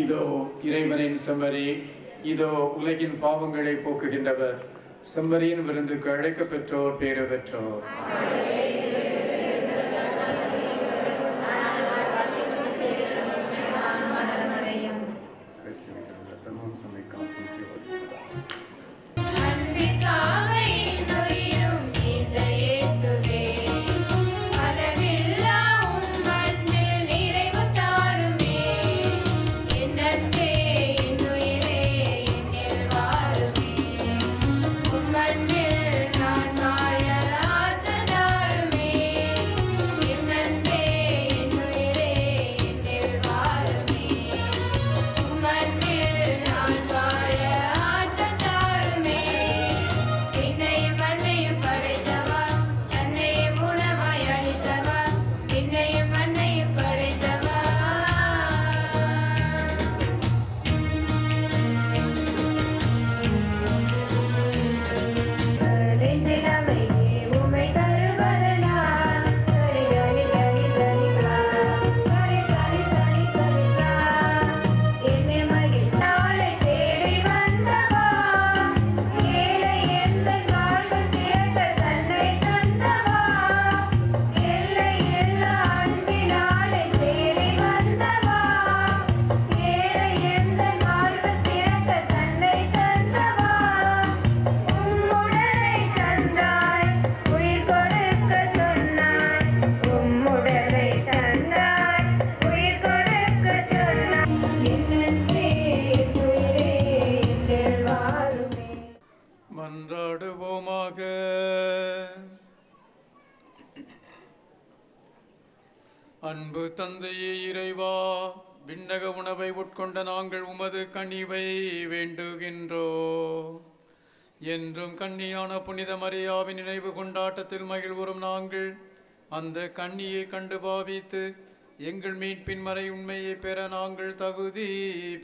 இதோ இறைவனின் செம்மறி, இதோ உலகின் பாவங்களை போக்குகின்றவர். செம்மறியின் விருந்துக்கு அழைக்க பெற்றோர் பேறு பெற்றோர். மன்றாடுவோமாக. அன்பு தந்தையே இறைவா, விண்ணக உணவை உட்கொண்ட நாங்கள் உமது கனிவை வேண்டுகின்றோம். என்றும் கன்னியான புனித மரியாவின் நினைவு கொண்டாட்டத்தில் மகிழ்வுறும் நாங்கள் அந்த கன்னியை கண்டு பாவித்து எங்கள் மீட்பின் மறை உண்மையை பெற நாங்கள் தகுதி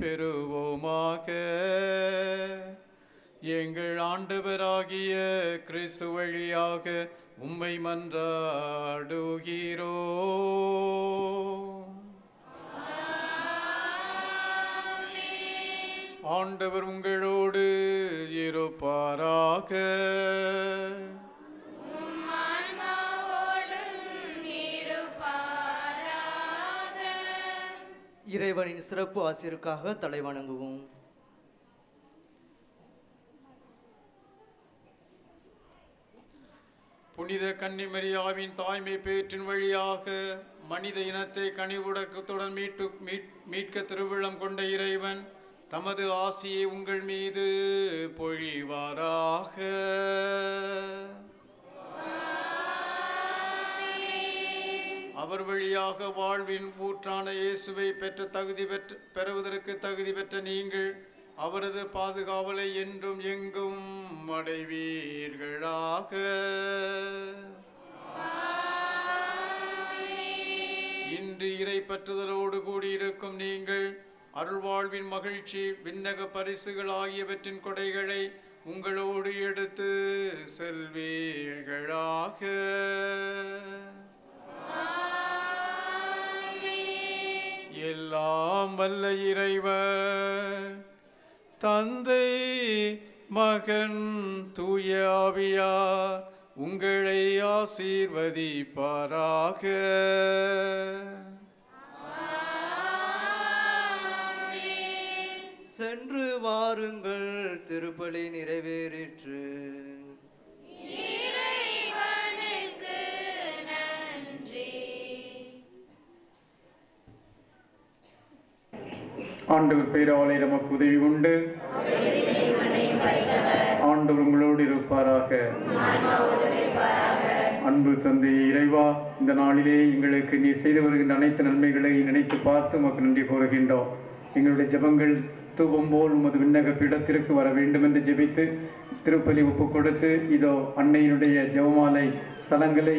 பெறுவோமாக. எங்கள் ஆண்டவராகிய கிறிஸ்து வழியாக உம்மை மன்றாடுகிறோம். ஆண்டவர் உங்களோடு இருப்பாராக. இறைவனின் சிறப்பு ஆசிரியருக்காக தலை வணங்குவோம். புனித கன்னிமரியாவின் தாய்மை பேற்றின் வழியாக மனித இனத்தை கனிவுடக்கத்துடன் மீட்க திருவிழம் கொண்ட இறைவன் தமது ஆசியை உங்கள் மீது பொழிவாராக. அவர் வழியாக வாழ்வின் ஊற்றான இயேசுவை பெறுவதற்கு தகுதி பெற்ற நீங்கள் அவரது பாதுகாவலை என்றும் எங்கும் அடைவீர்களாக. இன்று இறை பற்றுதலோடு கூடியிருக்கும் நீங்கள் அருள்வாழ்வின் மகிழ்ச்சி விண்ணக பரிசுகள் ஆகியவற்றின் கொடைகளை உங்களோடு எடுத்து செல்வீர்களாக. எல்லாம் வல்ல இறைவன் தந்தை மகன் தூய ஆவியார் உங்களை ஆசீர்வதிப்பாராக. சென்று வாருங்கள், திருப்பலி நிறைவேறிற்று. ஆண்டவர் பெயராலே நமக்கு உதவி உண்டு. ஆண்டவர் உங்களோடு இருப்பாராக. அன்பு தந்தை இறைவா, இந்த நாளிலே எங்களுக்கு நீ செய்து வருகின்ற அனைத்து நன்மைகளை நினைத்து பார்த்து உமக்கு நன்றி கூறுகின்றோம். எங்களுடைய ஜெபங்கள் தூபம் போல் உமது விண்ணக பீடத்திற்கு வர வேண்டும் என்று ஜெபித்து திருப்பலி ஒப்பு கொடுத்து இதோ அன்னையினுடைய ஜெபமாலை ஸ்தலங்களை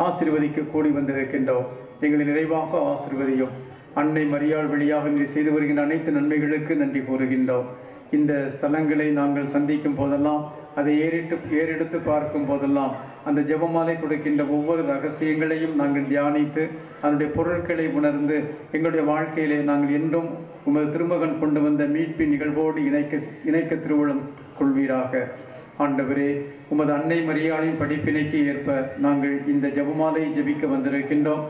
ஆசீர்வதிக்க கூடி வந்திருக்கின்றோம். எங்களை நிறைவாக ஆசீர்வதியும். அன்னை மரியாள் வழியாக நீ செய்து வருகின்ற அனைத்து நன்மைகளுக்கு நன்றி கூறுகின்றோம். இந்த ஸ்தலங்களை நாங்கள் சந்திக்கும் போதெல்லாம் அதை ஏறெடுத்து பார்க்கும் போதெல்லாம் அந்த ஜெபமாலை கொடுக்கின்ற ஒவ்வொரு ரகசியங்களையும் நாங்கள் தியானித்து அதனுடைய பொருட்களை உணர்ந்து எங்களுடைய வாழ்க்கையிலே நாங்கள் என்றும் உமது திருமகன் கொண்டு வந்த மீட்பின் நிகழ்வோடு இணைக்க திருவுளம் கொள்வீராக. ஆண்டவரே, உமது அன்னை மரியாளின் படிப்பினைக்கு ஏற்ப நாங்கள் இந்த ஜெபமாலை ஜெபிக்க வந்திருக்கின்றோம்.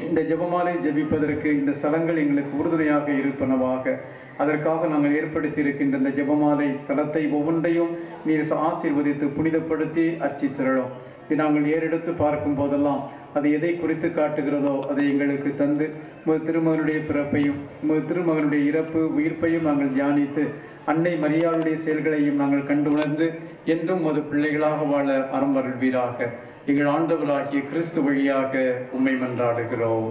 இந்த ஜெபமாலை ஜெபிப்பதற்கு இந்த ஸ்தலங்கள் எங்களுக்கு உறுதுணையாக இருப்பனவாக. அதற்காக நாங்கள் ஏற்படுத்தி இருக்கின்ற இந்த ஜெபமாலை ஸ்தலத்தை ஒவ்வொன்றையும் நீர் ஆசீர்வதித்து புனிதப்படுத்தி அர்ச்சித்திரளும். இது நாங்கள் ஏறெடுத்து பார்க்கும் போதெல்லாம் அது எதை குறித்து காட்டுகிறதோ அதை எங்களுக்கு தந்து உமது திருமகனுடைய பிறப்பையும் உமது திருமகனுடைய இறப்பு உயிர்ப்பையும் நாங்கள் தியானித்து அன்னை மரியாளுடைய செயல்களையும் நாங்கள் கண்டு உணர்ந்து என்றும் உமது பிள்ளைகளாக வாழ அருள்வீராக. எங்கள் ஆண்டவராகிய கிறிஸ்து வழியாக உம்மை மன்றாடுகிறோம்.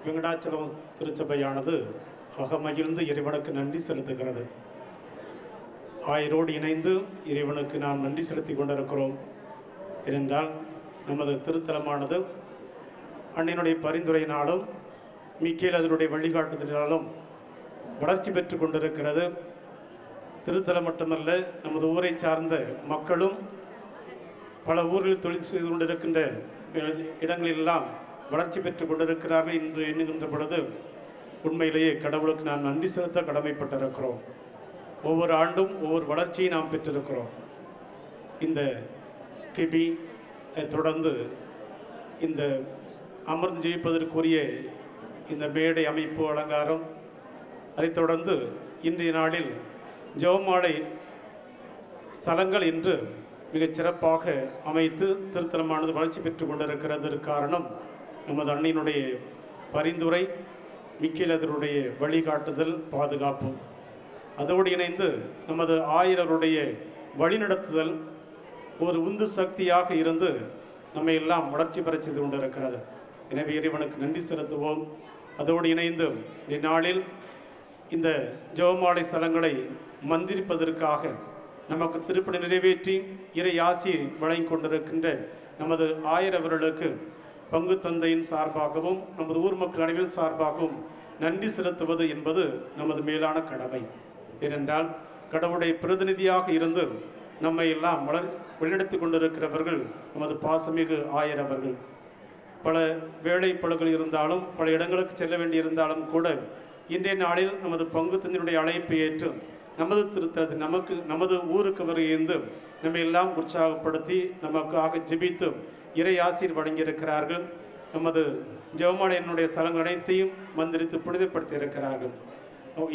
வெங்கடாச்சலம் திருச்சபையானது அகமகிழ்ந்து இறைவனுக்கு நன்றி செலுத்துகிறது. ஆயரோடு இணைந்து இறைவனுக்கு நாம் நன்றி செலுத்தி கொண்டிருக்கிறோம். ஏனென்றால் நமது திருத்தலமானது அன்னையினுடைய பரிந்துரையினாலும் மிக்கேல் அதனுடைய வழிகாட்டுதலினாலும் வளர்ச்சி பெற்று கொண்டிருக்கிறது. திருத்தலம் மட்டுமல்ல, நமது ஊரை சார்ந்த மக்களும் பல ஊர்களில் தொழில் செய்து கொண்டிருக்கின்ற இடங்களெல்லாம் வளர்ச்சி பெற்று கொண்டிருக்கிறார்கள் என்று எண்ணுகின்ற பொழுது உண்மையிலேயே கடவுளுக்கு நாம் நன்றி செலுத்த கடமைப்பட்டிருக்கிறோம். ஒவ்வொரு ஆண்டும் ஒவ்வொரு வளர்ச்சியை நாம் பெற்றிருக்கிறோம். இந்த கிபி தொடர்ந்து இந்த அமர்ந்து ஜெயிப்பதற்குரிய இந்த மேடை அமைப்பு அலங்காரம் அதைத் தொடர்ந்து இன்றைய நாளில் ஜெபமாலை ஸ்தலங்கள் இன்று மிகச் சிறப்பாக அமைத்து திருத்தலமானது வளர்ச்சி பெற்று கொண்டிருக்கிறது. காரணம் நமது அன்னையினுடைய பரிந்துரை, மிக்கேலருடைய வழிகாட்டுதல், பாதுகாப்பு. அதோடு இணைந்து நமது ஆயரருடைய வழிநடத்துதல் ஒரு உந்து சக்தியாக இருந்து நம்மை எல்லாம் வளர்ச்சி பெற செய்து கொண்டிருக்கிறது. எனவே இறைவனுக்கு நன்றி செலுத்துவோம். அதோடு இணைந்து இந்நாளில் இந்த ஜெபமாலை ஸ்தலங்களை மந்திரிப்பதற்காக நமக்கு திருப்பணி நிறைவேற்றி இறை ஆசி வழங்கி கொண்டிருக்கின்ற நமது ஆயரவர்களுக்கு பங்கு தந்தையின் சார்பாகவும் நமது ஊர் மக்கள் அனைவரின் சார்பாகவும் நன்றி செலுத்துவது என்பது நமது மேலான கடமை. ஏனென்றால் கடவுளுடைய பிரதிநிதியாக இருந்து நம்மை எல்லாம் வழிநடத்தி கொண்டிருக்கிறவர்கள் நமது பாசமிகு ஆயரவர்கள். பல வேலைப்பளுகள் இருந்தாலும் பல இடங்களுக்கு செல்ல வேண்டியிருந்தாலும் கூட இன்றைய நாளில் நமது பங்கு தந்தையினுடைய அழைப்பை ஏற்று நமது திருத்தலத்தில் நமது ஊருக்கு வருகிந்து நம்மை எல்லாம் உற்சாகப்படுத்தி நமக்காக ஜெபித்து இறை ஆசீர் வழங்கியிருக்கிறார்கள். நமது ஜெபமாலையினுடைய ஸ்தலங்கள் அனைத்தையும் மந்திரித்து புனிதப்படுத்தி இருக்கிறார்கள்.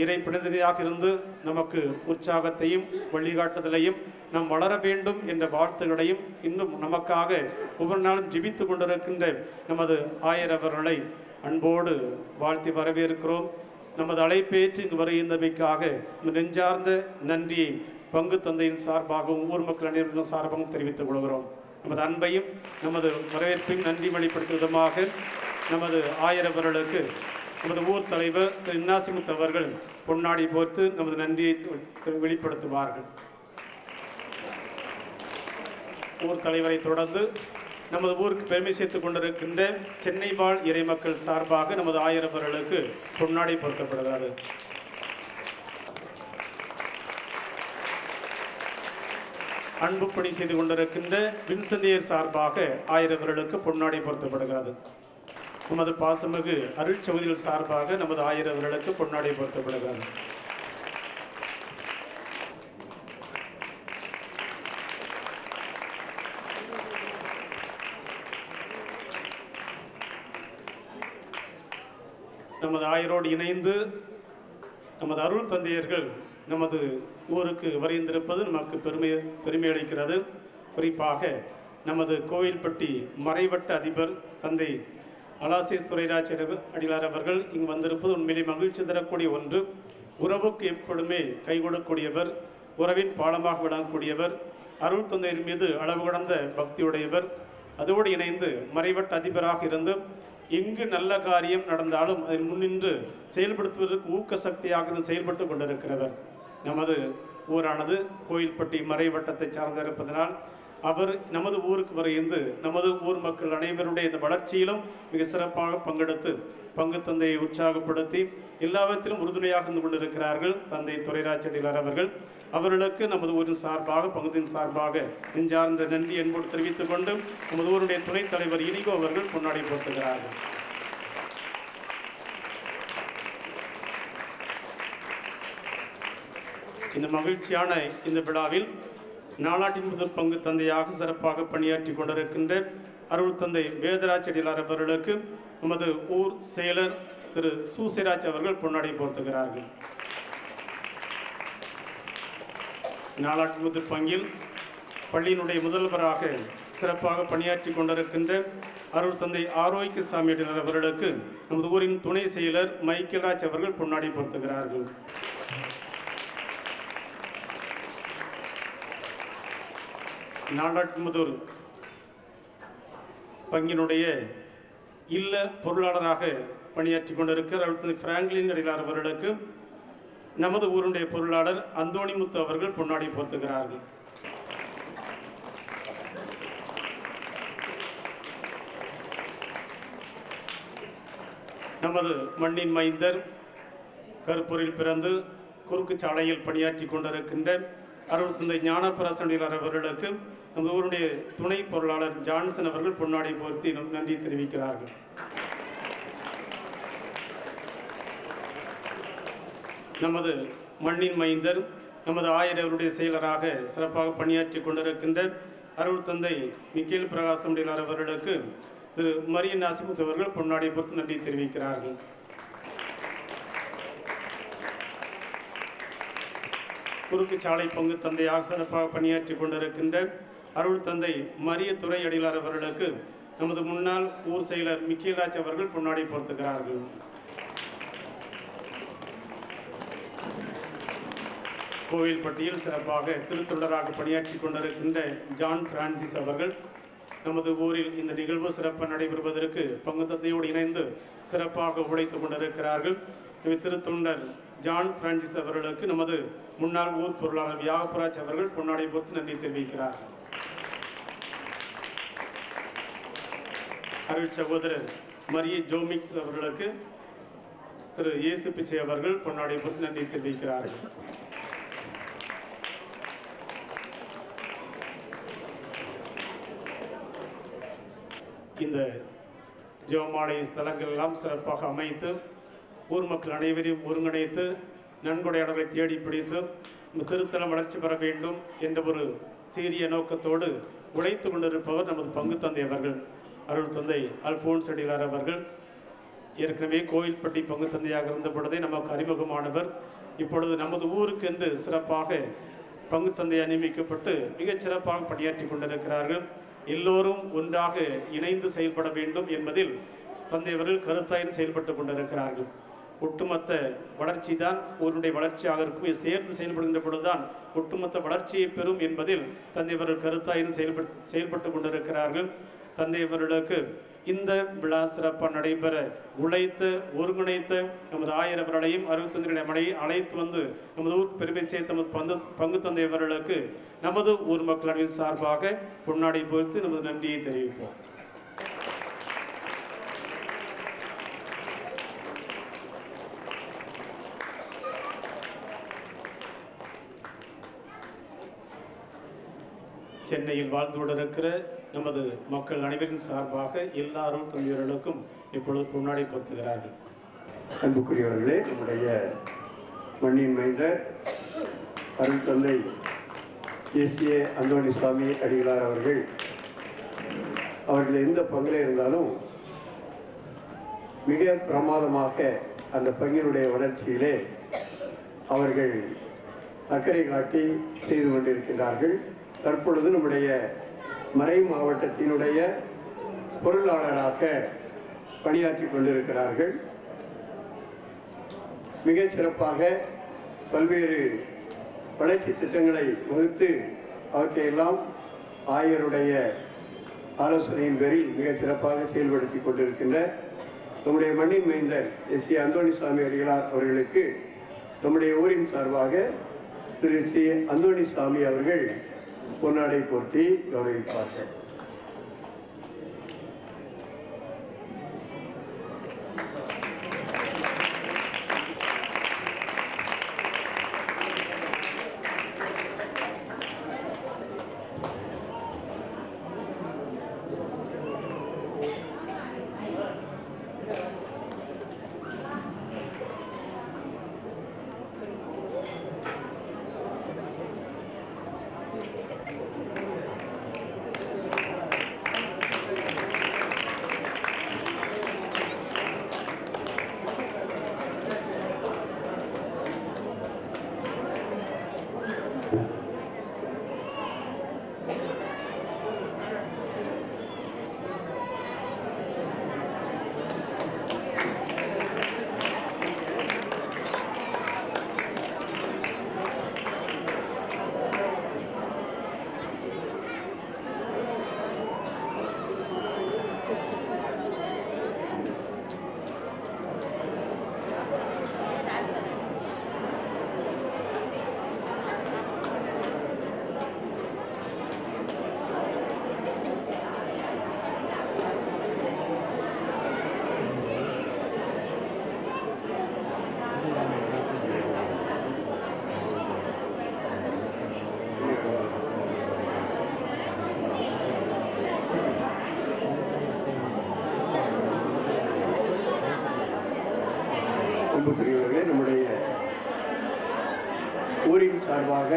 இறை பிரதிநிதியாக இருந்து நமக்கு உற்சாகத்தையும் வழிகாட்டுதலையும் நாம் வளர வேண்டும் என்ற வாழ்த்துக்களையும் இன்னும் நமக்காக ஒவ்வொரு நாளும் ஜெபித்து கொண்டிருக்கின்ற நமது ஆயரவர்களை அன்போடு வாழ்த்தி வரவேற்கிறோம். நமது அழைப்பேற்று இங்கு வருகின்றமைக்காக நெஞ்சார்ந்த நன்றியை பங்கு தந்தையின் சார்பாகவும் ஊர் மக்கள் அனைவரின் சார்பாகவும் தெரிவித்துக் கொள்கிறோம். நமது அன்பையும் நமது வரவேற்பையும் நன்றி வெளிப்படுத்தும் விதமாக நமது ஆயரவர்களுக்கு நமது ஊர் தலைவர் திரு இன்னாசிமுத்து அவர்கள் பொன்னாடி போர்த்து நமது நன்றியை வெளிப்படுத்துவார்கள். ஊர் தலைவரை தொடர்ந்து நமது ஊருக்கு பெருமை சேர்த்துக் கொண்டிருக்கின்ற சென்னை வாழ் இறை மக்கள் சார்பாக நமது ஆயரவர்களுக்கு பொன்னாடை பொருத்தப்படுகிறது. அன்பு பணி செய்து கொண்டிருக்கின்ற வின்சந்தியர் சார்பாக ஆயரவர்களுக்கு பொன்னாடை பொருத்தப்படுகிறது. நமது பாசமிகு அருட்செவிதிகள் சார்பாக நமது ஆயரவர்களுக்கு பொன்னாடை பொருத்தப்படுகிறது. நமது ஆயரோடு இணைந்து நமது அருள் தந்தையர்கள் நமது ஊருக்கு வருகின்றிருப்பது நமக்கு பெருமை அளிக்கிறது. குறிப்பாக நமது கோவில்பட்டி மறைவட்ட அதிபர் தந்தை அலாசிஸ் துரைராஜ் அடிகளார் அவர்கள் இங்கு வந்திருப்பது உண்மையிலே மகிழ்ச்சி தரக்கூடிய ஒன்று. உறவுக்கு எப்பொழுதுமே கை கொடுக்கக்கூடியவர், உறவின் பாலமாக விளங்கக்கூடியவர், அருள் தந்தையின் மீது அளவு கடந்த பக்தியுடையவர். அதோடு இணைந்து மறைவட்ட அதிபராக இருந்து எங்கு நல்ல காரியம் நடந்தாலும் அதில் முன்னின்று செயல்படுத்துவதற்கு ஊக்க சக்தியாக செயல்பட்டு கொண்டிருக்கிறவர். நமது ஊரானது கோயில்பட்டி மறைவட்டத்தை சார்ந்திருப்பதனால் அவர் நமது ஊருக்கு வருகின்ற நமது ஊர் மக்கள் அனைவருடைய இந்த வளர்ச்சியிலும் மிக சிறப்பாக பங்கெடுத்து பங்கு தந்தையை உற்சாகப்படுத்தி எல்லாவற்றிலும் உறுதுணையாக இருந்து கொண்டிருக்கிறார்கள் தந்தை துரைராஜ் அடிகளார் அவர்கள். அவர்களுக்கு நமது ஊரின் சார்பாக பங்குதின் சார்பாக நெஞ்சார்ந்த நன்றி என்போடு தெரிவித்துக் கொண்டு நமது ஊருடைய துணைத் தலைவர் இனிகோ அவர்கள் பொன்னாடை போட்டுகிறார்கள். இந்த மகிழ்ச்சியான இந்த விழாவில் நாளாட்டின் முதல் பங்கு தந்தையாக சிறப்பாக பணியாற்றி கொண்டிருக்கின்ற அருள் தந்தை வேதராஜ் அடிகளார் அவர்களுக்கு நமது ஊர் செயலர் திரு சூசிராஜ் அவர்கள் பொன்னாடை போர்த்துகிறார்கள். நாளாட்டு முதல் பங்கில் பள்ளியினுடைய முதல்வராக சிறப்பாக பணியாற்றி கொண்டிருக்கின்ற அருள் தந்தை ஆரோக்கியசாமி அடிகளார் அவர்களுக்கு நமது ஊரின் துணை செயலர் மைக்கேல்ராஜ் அவர்கள் பொன்னாடை போர்த்துகிறார்கள். நாடாட்முதூர் பங்கினுடைய இல்ல பொருளாளராக பணியாற்றி கொண்டிருக்கிற அருள் தந்தை பிராங்க்லின் அடிகளார் அவர்களுக்கு நமது ஊருடைய பொருளாளர் அந்தோணிமுத்து அவர்கள் பொன்னாடை போர்த்துகிறார்கள். நமது மண்ணின் மைந்தர் கருப்பூரில் பிறந்து குறுக்கு சாலையில் பணியாற்றி கொண்டிருக்கின்ற அருள் தந்தை ஞானப்பிரசன் அடிகளார் அவர்களுக்கு நமது ஊருடைய துணை பொருளாளர் ஜான்சன் அவர்கள் பொன்னாடை போர்த்தி நன்றி தெரிவிக்கிறார்கள். நமது மண்ணின் மைந்தர் நமது ஆயரவருடைய செயலராக சிறப்பாக பணியாற்றி கொண்டிருக்கின்ற அருள் தந்தை மிக்கேல் பிரகாசம் அடிகளார் அவர்களுக்கு திரு மரியன் நாசிமுத்து அவர்கள் பொன்னாடை பொறுத்து நன்றி தெரிவிக்கிறார்கள். குறுக்கு சாலை பங்கு தந்தையாக சிறப்பாக பணியாற்றி கொண்டிருக்கின்ற அருள் தந்தை மரிய துறை அடிகளார் அவர்களுக்கு நமது முன்னாள் ஊர் செயலர் மிக்கேலாஜ் அவர்கள் பொன்னாடை போர்த்துகிறார்கள். கோவில்பட்டியில் சிறப்பாக திருத்தொண்டராக பணியாற்றி கொண்டிருக்கின்ற ஜான் பிரான்சிஸ் அவர்கள் நமது ஊரில் இந்த நிகழ்வு சிறப்பாக நடைபெறுவதற்கு பங்கு தந்தையோடு இணைந்து சிறப்பாக உழைத்து கொண்டிருக்கிறார்கள். திருத்தொண்டர் ஜான் பிரான்சிஸ் அவர்களுக்கு நமது முன்னாள் ஊர் பொருளாளர் வியாகபராஜ் அவர்கள் பொன்னாடை போர்த்து நன்றி தெரிவிக்கிறார். அருள் சகோதரர் மரிய ஜோமிக்ஸ் அவர்களுக்கு திரு இயேசு பிச்சை அவர்கள் பொன்னாடை போர்த்து நன்றி தெரிவிக்கிறார்கள். இந்த ஜெபமாலை ஸ்தலங்கள் எல்லாம் சிறப்பாக அமைத்து ஊர் மக்கள் அனைவரையும் ஒருங்கிணைத்து நன்கொடையாளர்களை தேடி பிடித்து திருத்தலம் வளர்ச்சி பெற வேண்டும் என்ற ஒரு சீரிய நோக்கத்தோடு உழைத்து கொண்டிருப்பவர் நமது பங்கு தந்தை அவர்கள் அருள் தந்தை அல்போன்ஸ் அடிகளார் அவர்கள். ஏற்கனவே கோயில்பட்டி பங்கு தந்தையாக இருந்த பொழுதே நமக்கு அறிமுகமானவர். இப்பொழுது நமது ஊருக்கென்று சிறப்பாக பங்கு தந்தையாக நியமிக்கப்பட்டு மிகச் சிறப்பாக பணியாற்றி கொண்டிருக்கிறார்கள். எல்லோரும் ஒன்றாக இணைந்து செயல்பட வேண்டும் என்பதில் தந்தையவர்கள் கருத்தாய்ந்து செயல்பட்டு கொண்டிருக்கிறார்கள். ஒட்டுமொத்த வளர்ச்சி தான் ஊருடைய வளர்ச்சியாக இருக்கும். சேர்ந்து செயல்படுகின்ற பொழுதுதான் ஒட்டுமொத்த வளர்ச்சியை பெறும் என்பதில் தந்தையவர்கள் கருத்தாய்ந்து செயல்பட்டு கொண்டிருக்கிறார்கள். தந்தையவர்களுக்கு இந்த விழா சிறப்பாக நடைபெற உழைத்து ஒருங்கிணைத்து நமது ஆயரவர்களையும் அறுபத்தஞ்சு அழைத்து வந்து நமது ஊருக்கு பெருமை சேர்த்த நமது பங்கு தந்தையவர்களுக்கு நமது ஊர் மக்கள் அணியின் சார்பாக பொன்னாடை போர்த்து நமது நன்றியை தெரிவிப்போம். சென்னையில் வாழ்ந்து கொண்டிருக்கிற நமது மக்கள் அனைவரின் சார்பாக எல்லா அருள் தந்தையர்களுக்கும் இப்பொழுது பொன்னாடை போர்த்துகிறார்கள். அன்புக்குரியவர்களே, நம்முடைய மண்ணின் மைந்தர் அருள் தந்தை எஸ்ஏ அந்தோணி சுவாமி அடிகளார் அவர்கள் எந்த பங்கில் இருந்தாலும் மிக பிரமாதமாக அந்த பங்கினுடைய வளர்ச்சியிலே அவர்கள் அக்கறை காட்டி செய்து கொண்டிருக்கிறார்கள். தற்பொழுது நம்முடைய மறை மாவட்டத்தினுடைய பொருளாளராக பணியாற்றி கொண்டிருக்கிறார்கள். மிகச் சிறப்பாக பல்வேறு வளர்ச்சி திட்டங்களை வகுத்து அவற்றையெல்லாம் ஆயருடைய ஆலோசனையின் பேரில் மிகச் சிறப்பாக செயல்படுத்தி கொண்டிருக்கின்ற நம்முடைய மண்ணின் மைந்தர் எஸ்ஏ அந்தோணி சுவாமி அடிகளார் அவர்களுக்கு நம்முடைய ஊரின் சார்பாக திரு சி அந்தோணி சுவாமி அவர்கள் பொன்னாடை போர்த்தி கௌரவிப்பார்கள். அன்புக்குரியவர்களே, நம்முடைய ஊரின் சார்பாக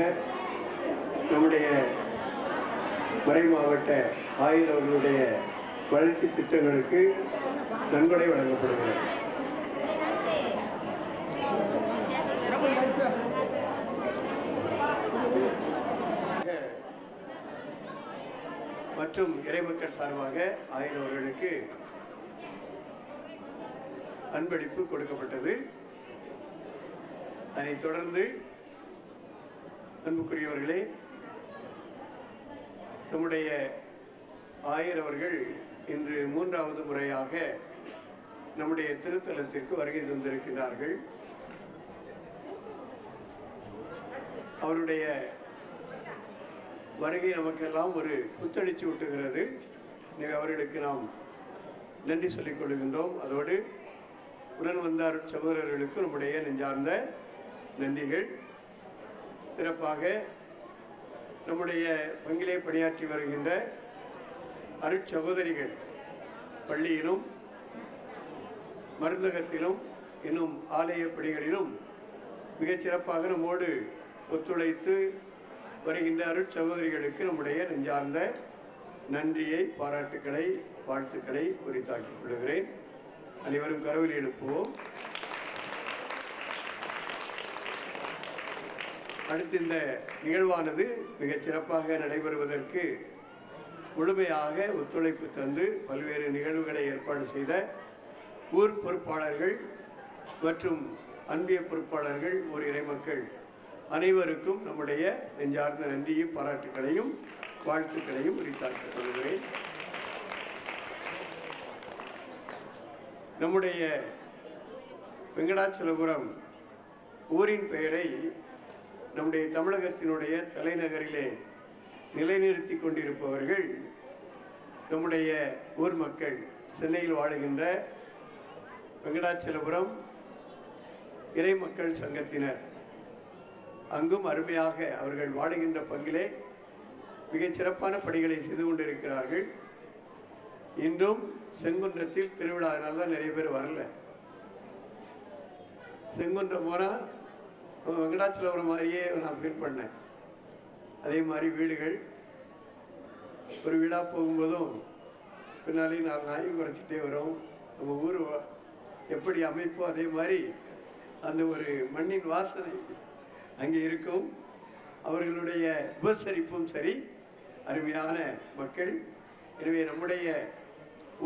நம்முடைய மறை மாவட்ட ஆயர் அவர்களுடைய வளர்ச்சி திட்டங்களுக்கு நன்கொடை வழங்கப்படுகிறது. மற்றும் இறைமக்கள் சார்பாக 1000 அவர்களுக்கு அன்பளிப்பு கொடுக்கப்பட்டது. அதைத் தொடர்ந்து அன்புக்குரியவர்களே, நம்முடைய 1000 அவர்கள் இன்று 3வது முறையாக நம்முடைய திருத்தலத்திற்கு வருகை தந்திருக்கிறார்கள். அவருடைய வருகை நமக்கெல்லாம் ஒரு புத்தளிச்சு ஊட்டுகிறது. அவர்களுக்கு நாம் நன்றி சொல்லிக் கொள்கின்றோம். அதோடு உடன் வந்த சகோதரர்களுக்கு நம்முடைய நெஞ்சார்ந்த நன்றிகள். சிறப்பாக நம்முடைய பங்கிலே பணியாற்றி வருகின்ற அருட்சகோதரிகள் பள்ளியிலும் மருந்தகத்திலும் இன்னும் ஆலய பணிகளிலும் மிகச்சிறப்பாக நம்மோடு ஒத்துழைத்து வருகின்ற அருட்சகோதரிகளுக்கு நம்முடைய நெஞ்சார்ந்த நன்றியை, பாராட்டுக்களை, வாழ்த்துக்களை உரித்தாக்கிக் கொள்கிறேன். அனைவரும் கரவொலி எழுப்புவோம். அடுத்து இந்த நிகழ்வானது மிகச் சிறப்பாக நடைபெறுவதற்கு முழுமையாக ஒத்துழைப்பு தந்து பல்வேறு நிகழ்வுகளை ஏற்பாடு செய்த ஊர் பொறுப்பாளர்கள் மற்றும் அன்பிய பொறுப்பாளர்கள், ஊர் இறைமக்கள் அனைவருக்கும் நம்முடைய நெஞ்சார்ந்த நன்றியும் பாராட்டுகளையும் வாழ்த்துக்களையும் உரித்தாக்கிக் கொள்கிறேன். நம்முடைய வெங்கடாச்சலபுரம் ஊரின் பெயரை நம்முடைய தமிழகத்தினுடைய தலைநகரிலே நிலைநிறுத்தி கொண்டிருப்பவர்கள் நம்முடைய ஊர் மக்கள், சென்னையில் வாழுகின்ற வெங்கடாச்சலபுரம் இறைமக்கள் சங்கத்தினர். அங்கும் அருமையாக அவர்கள் வாழுகின்ற பங்கிலே மிகச் சிறப்பான பணிகளை செய்து கொண்டிருக்கிறார்கள். இன்றும் செங்குன்றத்தில் திருவிழாவினால தான் நிறைய பேர் வரல. செங்குன்றம் போனால் வெங்கடாச்சலபுரம் மாதிரியே நான் ஃபீல் பண்ணேன். அதே மாதிரி வீடுகள், ஒரு வீடாக போகும்போதும் பின்னாலே 4 நாய் குறைச்சிட்டே வரும். நம்ம ஊர் எப்படி அமைப்போ அதே மாதிரி அந்த ஒரு மண்ணின் வாசனை அங்கே இருக்கும். அவர்களுடைய உபசரிப்பும் சரி, அருமையான மக்கள். எனவே நம்முடைய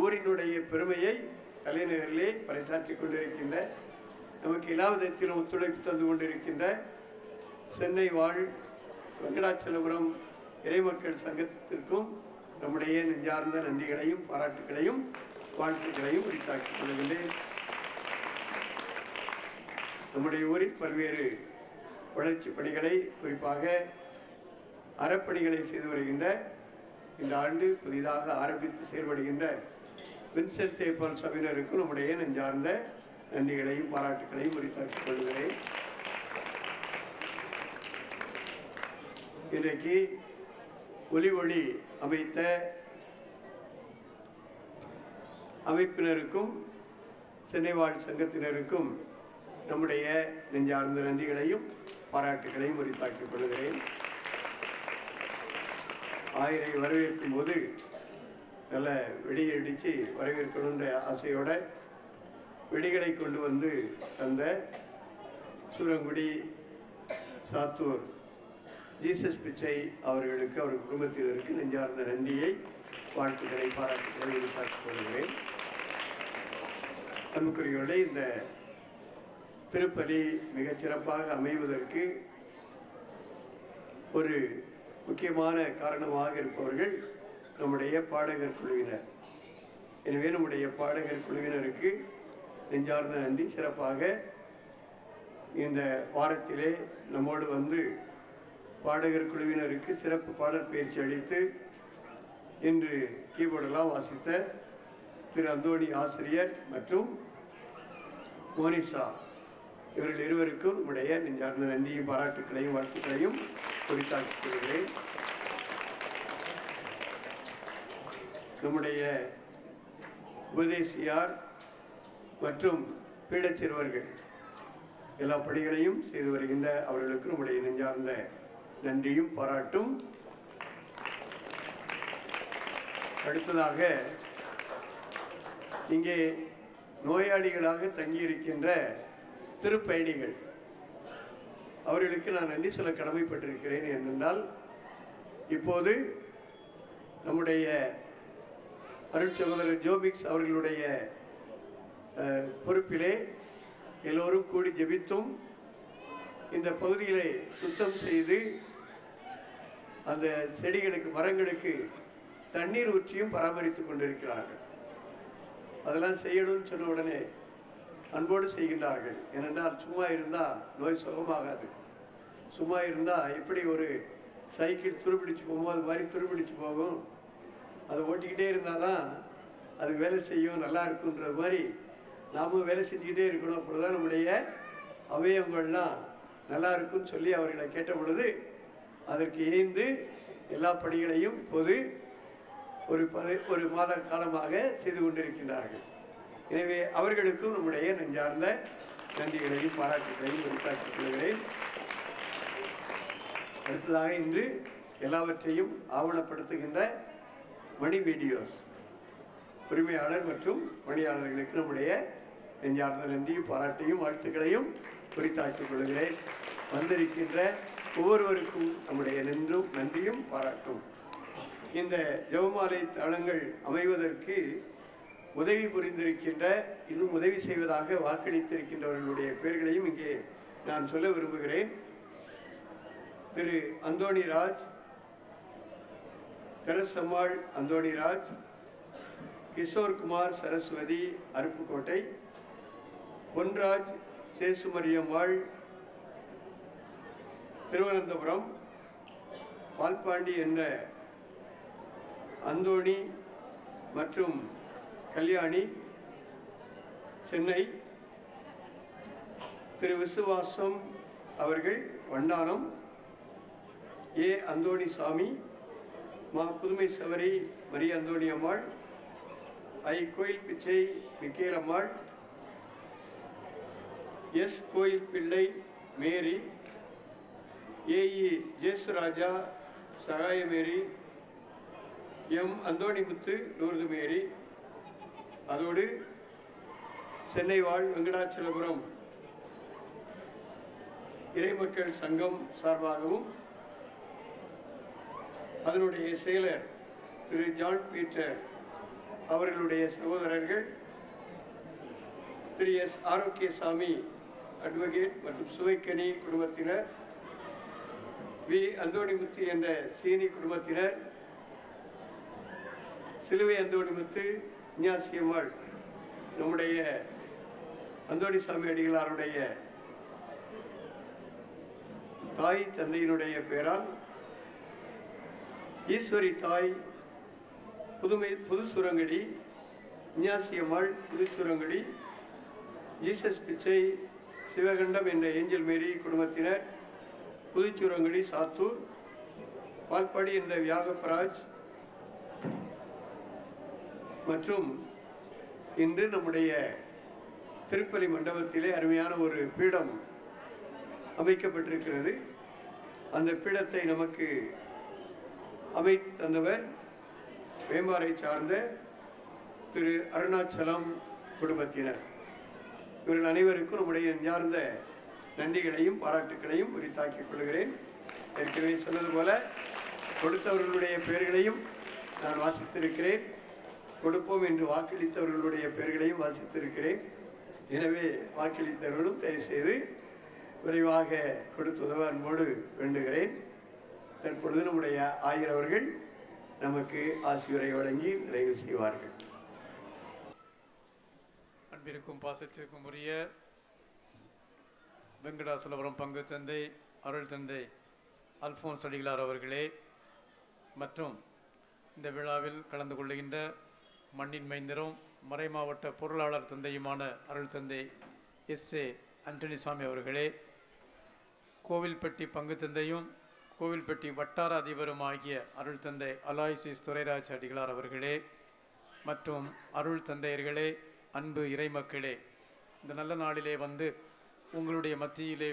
ஊரினுடைய பெருமையை தலைநகரிலே பறைசாற்றி கொண்டிருக்கின்ற, நமக்கு எல்லா விதத்திலும் ஒத்துழைப்பு தந்து கொண்டிருக்கின்ற சென்னை வாழ் வெங்கடாச்சலபுரம் இறைமக்கள் சங்கத்திற்கும் நம்முடைய நெஞ்சார்ந்த நன்றிகளையும் பாராட்டுகளையும் வாழ்த்துக்களையும் உரித்தாக்கிக் கொள்கின்றேன். நம்முடைய ஊரில் பல்வேறு வளர்ச்சி பணிகளை, குறிப்பாக அறப்பணிகளை செய்து வருகின்ற, இந்த ஆண்டு புதிதாக ஆரம்பித்து செயல்படுகின்ற வின்சென்ட் தேப்பால் சபையினருக்கும் நம்முடைய நெஞ்சார்ந்த நன்றிகளையும் பாராட்டுகளையும் உரித்தாக்கிக் கொள்கிறேன். இன்றைக்கு ஒலி அமைத்த அமைப்பினருக்கும் சென்னை வாழ் சங்கத்தினருக்கும் நம்முடைய நெஞ்சார்ந்த நன்றிகளையும் பாராட்டுகளையும் உரித்தாக்கிக் கொள்கிறேன். 1000 வரவேற்கும் போது நல்ல வெடியை அடித்து வரவேற்கணுன்ற ஆசையோட வெடிகளை கொண்டு வந்து அந்த சூரங்குடி சாத்தூர் ஜீசஸ் பிச்சை அவர்களுக்கு, அவர் குடும்பத்தினருக்கு நெஞ்சார்ந்த நன்றியை, வாழ்த்துக்களை, பாராட்டுகளை உரித்தாக்கிக் கொள்கிறேன். அன்புக்குரியவர்களே, இந்த திருப்பலி மிகச்சிறப்பாக அமைவதற்கு ஒரு முக்கியமான காரணமாக இருப்பவர்கள் நம்முடைய பாடகர் குழுவினர். எனவே நம்முடைய பாடகர் குழுவினருக்கு நெஞ்சார்ந்த நன்றி. சிறப்பாக இந்த வாரத்திலே நம்மோடு வந்து பாடகர் குழுவினருக்கு சிறப்பு பாடல் பயிற்சி அளித்து இன்று கீபோர்டெல்லாம் வாசித்த திரு அந்தோணி ஆசிரியர் மற்றும் மோனிஷா, இவர்கள் இருவருக்கும் நம்முடைய நெஞ்சார்ந்த நன்றியும் பாராட்டுக்களையும் வாழ்த்துக்களையும் குறித்தாக்கிக் கொள்கிறேன். நம்முடைய உபதேசியார் மற்றும் பீடச்சிறுவர்கள் எல்லா பணிகளையும் செய்து வருகின்ற அவர்களுக்கு நம்முடைய நெஞ்சார்ந்த நன்றியும் பாராட்டும். அடுத்ததாக இங்கே நோயாளிகளாக தங்கியிருக்கின்ற திருப்பயணிகள், அவர்களுக்கு நான் நன்றி சொல்ல கடமைப்பட்டிருக்கிறேன். ஏனென்றால் இப்போது நம்முடைய அருட்சகோதரர் ஜோபிக்ஸ் அவர்களுடைய பொறுப்பிலே எல்லோரும் கூடி ஜெபித்தும் இந்த பகுதிகளை சுத்தம் செய்து அந்த செடிகளுக்கு மரங்களுக்கு தண்ணீர் ஊற்றியும் பராமரித்து கொண்டிருக்கிறார்கள். அதெல்லாம் செய்யணும்னு சொன்ன உடனே அன்போடு செய்கின்றார்கள். ஏனென்றால் சும்மா இருந்தால் நோய் சுகமாகாது. சும்மா இருந்தால் எப்படி ஒரு சைக்கிள் துருப்பிடிச்சு போகும்போது அது மாதிரி துருப்பிடிச்சு போகும். அதை ஓட்டிக்கிட்டே இருந்தால் தான் அது வேலை செய்யும், நல்லா இருக்குன்ற மாதிரி நாமும் வேலை செஞ்சுக்கிட்டே இருக்கணும். அப்பொழுதுதான் நம்முடைய அவயவங்கள்லாம் நல்லா இருக்குன்னு சொல்லி அவர்களை கேட்ட பொழுது அதற்கு ஏய்ந்து எல்லா பணிகளையும் இப்போது ஒரு மாத காலமாக செய்து கொண்டிருக்கின்றார்கள். எனவே அவர்களுக்கும் நம்முடைய நெஞ்சார்ந்த நன்றிகளையும் பாராட்டுகளையும் வெளிக்காட்டிக் கொள்கிறேன். அடுத்ததாக இன்று எல்லாவற்றையும் ஆவணப்படுத்துகின்ற மணி வீடியோஸ் உரிமையாளர் மற்றும் பணியாளர்களுக்கு நம்முடைய நெஞ்சார்ந்த நன்றியும் பாராட்டையும் வாழ்த்துக்களையும் குறித்தாக்கிக் கொள்கிறேன். வந்திருக்கின்ற ஒவ்வொருவருக்கும் நம்முடைய நன்றியும் பாராட்டும். இந்த ஜெபமாலை தளங்கள் அமைவதற்கு உதவி புரிந்திருக்கின்ற, இன்னும் உதவி செய்வதாக வாக்களித்திருக்கின்றவர்களுடைய பெயர்களையும் இங்கே நான் சொல்ல விரும்புகிறேன். திரு அந்தோணிராஜ், தெரசம்மாள் அந்தோணிராஜ், கிஷோர்குமார் சரஸ்வதி அருப்புக்கோட்டை, பொன்ராஜ் சேசுமரியம்மாள் திருவனந்தபுரம், பால்பாண்டி என்ற அந்தோணி மற்றும் கல்யாணி சென்னை, திரு விசுவாசம் அவர்கள் வண்டானம், ஏ அந்தோணி சாமி, மா புதுமை சவரி மரிய அந்தோணி அம்மாள், ஐ கோயில் பிச்சை மிக்கேல் அம்மாள், S Koil Pillai Mary, A E Jesuraja Sagayamary, M Anthonimuthu Lourdu Mary, அதோடு சென்னை வாழ் வெங்கடாச்சலபுரம் இறைமக்கள் சங்கம் சார்பாகவும் அதனுடைய செயலர் திரு ஜான் பீட்டர் அவர்களுடைய சகோதரர்கள் திரு எஸ் ஆரோக்கியசாமி அட்வொகேட் மற்றும் சுவைக்கனி குடும்பத்தினர், வி அந்தோணிமுத்து என்ற சீனி குடும்பத்தினர், சிலுவை அந்தோணிமுத்து இஞ்ஞாசியம்மாள் நம்முடைய அந்தோணிசாமி அடிகளாருடைய தாய் தந்தையினுடைய பெயரால் ஈஸ்வரி தாய் புதுசுரங்கடி, இஞ்ஞாசியம்மாள் புதுச்சுரங்கடி, ஜீசஸ் பிச்சை சிவகண்டம் என்ற ஏஞ்சல் மேரி குடும்பத்தினர், புதுச்சுரங்கடி சாத்தூர், பால்பாடி என்ற வியாகப்பராஜ் மற்றும் இன்று நம்முடைய திருப்பலி மண்டபத்திலே அருமையான ஒரு பீடம் அமைக்கப்பட்டிருக்கிறது. அந்த பீடத்தை நமக்கு அமைத்து தந்தவர் வேம்பாறை சார்ந்த திரு அருணாச்சலம் குடும்பத்தினர். இவர்கள் அனைவருக்கும் நம்முடைய நெஞ்சார்ந்த நன்றிகளையும் பாராட்டுகளையும் உரித்தாக்கிக் கொள்கிறேன். ஏற்கனவே சொன்னது போல கொடுத்தவர்களுடைய பெயர்களையும் நான் வாசித்திருக்கிறேன். கொடுப்போம் என்று வாக்களித்தவர்களுடைய பெயர்களையும் வாசித்திருக்கிறேன். எனவே வாக்களித்தவர்களும் தயவுசெய்து விரைவாக கொடுத்து உதவ அன்போடு வேண்டுகிறேன். தற்பொழுது நம்முடைய ஆயர் அவர்கள் நமக்கு ஆசியுரை வழங்கி நிறைவு செய்வார்கள். அன்பிற்கும் பாசத்திற்கும் உரிய வெங்கடாசலபுரம் பங்கு தந்தை அருள் தந்தை அல்போன்ஸ் அடிகளார் அவர்களே மற்றும் இந்த விழாவில் கலந்து கொள்ளுகின்ற மண்ணின் மைந்தரும் மறைமாவட்ட பொருளாளர் தந்தையுமான அருள் தந்தை எஸ்.ஏ. அண்டனிசாமி அவர்களே, கோவில்பட்டி பங்கு தந்தையும் கோவில்பட்டி வட்டார அதிபரும் ஆகிய அருள் தந்தை அலாய்சிஸ் துரைராஜ் அடிகளார் அவர்களே மற்றும் அருள் தந்தையர்களே, அன்பு இறைமக்களே, இந்த நல்ல நாளிலே வந்து உங்களுடைய மத்தியிலே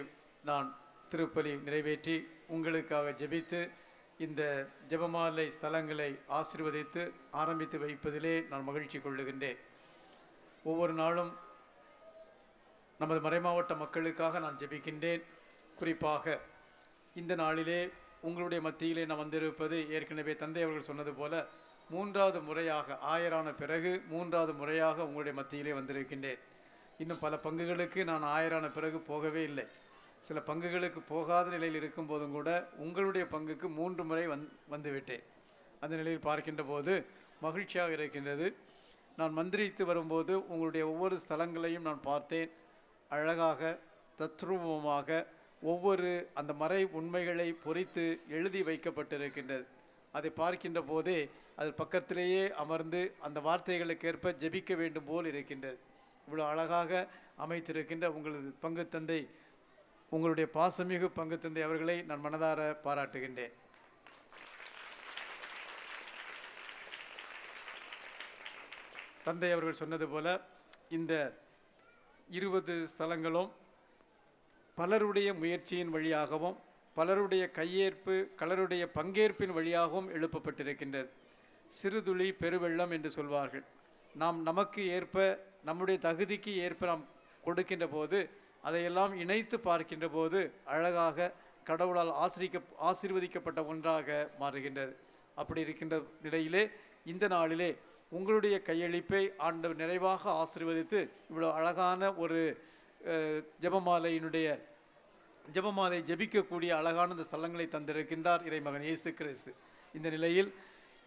நான் திருப்பலி நிறைவேற்றி உங்களுக்காக ஜெபித்து இந்த ஜெபமாலை ஸ்தலங்களை ஆசீர்வதித்து ஆரம்பித்து வைப்பதிலே நான் மகிழ்ச்சி கொள்ளுகின்றேன். ஒவ்வொரு நாளும் நமது மறைமாவட்ட மக்களுக்காக நான் ஜெபிக்கின்றேன். குறிப்பாக இந்த நாளிலே உங்களுடைய மத்தியிலே நான் வந்திருப்பது ஏற்கனவே தந்தை அவர்கள் சொன்னது போல 3வது முறையாக ஆயரான பிறகு 3வது முறையாக உங்களுடைய மத்தியிலே வந்திருக்கின்றேன். இன்னும் பல பங்குகளுக்கு நான் ஆயரான பிறகு போகவே இல்லை. சில பங்குகளுக்கு போகாத நிலையில் இருக்கும் போதும் கூட உங்களுடைய பங்குக்கு 3 முறை வந்துவிட்டேன். அந்த நிலையில் பார்க்கின்ற போது மகிழ்ச்சியாக இருக்கின்றது. நான் மந்திரித்து வரும்போது உங்களுடைய ஒவ்வொரு ஸ்தலங்களையும் நான் பார்த்தேன். அழகாக தத்ரூபமாக ஒவ்வொரு அந்த மறை உண்மைகளை பொறித்து எழுதி வைக்கப்பட்டிருக்கின்றது. அதை பார்க்கின்ற போதே அது பக்கத்திலேயே அமர்ந்து அந்த வார்த்தைகளுக்கேற்ப ஜெபிக்க வேண்டும் போல் இருக்கின்றது. இவ்வளோ அழகாக அமைத்திருக்கின்ற உங்களது பங்கு தந்தை, உங்களுடைய பாசமிகு பங்கு தந்தை அவர்களை நான் மனதார பாராட்டுகின்றேன். தந்தை அவர்கள் சொன்னது போல இந்த 20 ஸ்தலங்களும் பலருடைய முயற்சியின் வழியாகவும் பலருடைய கையேற்பு பலருடைய பங்கேற்பின் வழியாகவும் எழுப்பப்பட்டிருக்கின்றது. சிறுதுளி பெருவெள்ளம் என்று சொல்வார்கள். நாம் நமக்கு ஏற்ப நம்முடைய தகுதிக்கு ஏற்ப நாம் கொடுக்கின்ற போது அதையெல்லாம் இணைத்து பார்க்கின்ற போது அழகாக கடவுளால் ஆசீர்வதிக்கப்பட்ட ஒன்றாக மாறுகின்றது. அப்படி இருக்கின்ற நிலையிலே இந்த நாளிலே உங்களுடைய கையளிப்பை ஆண்டவர் நிறைவாக ஆசீர்வதித்து இவ்வளோ அழகான ஒரு ஜெபமாலை ஜெபிக்கக்கூடிய அழகான இந்த ஸ்தலங்களை தந்திருக்கின்றார் இறைமகன் இயேசு கிறிஸ்து. இந்த நிலையில்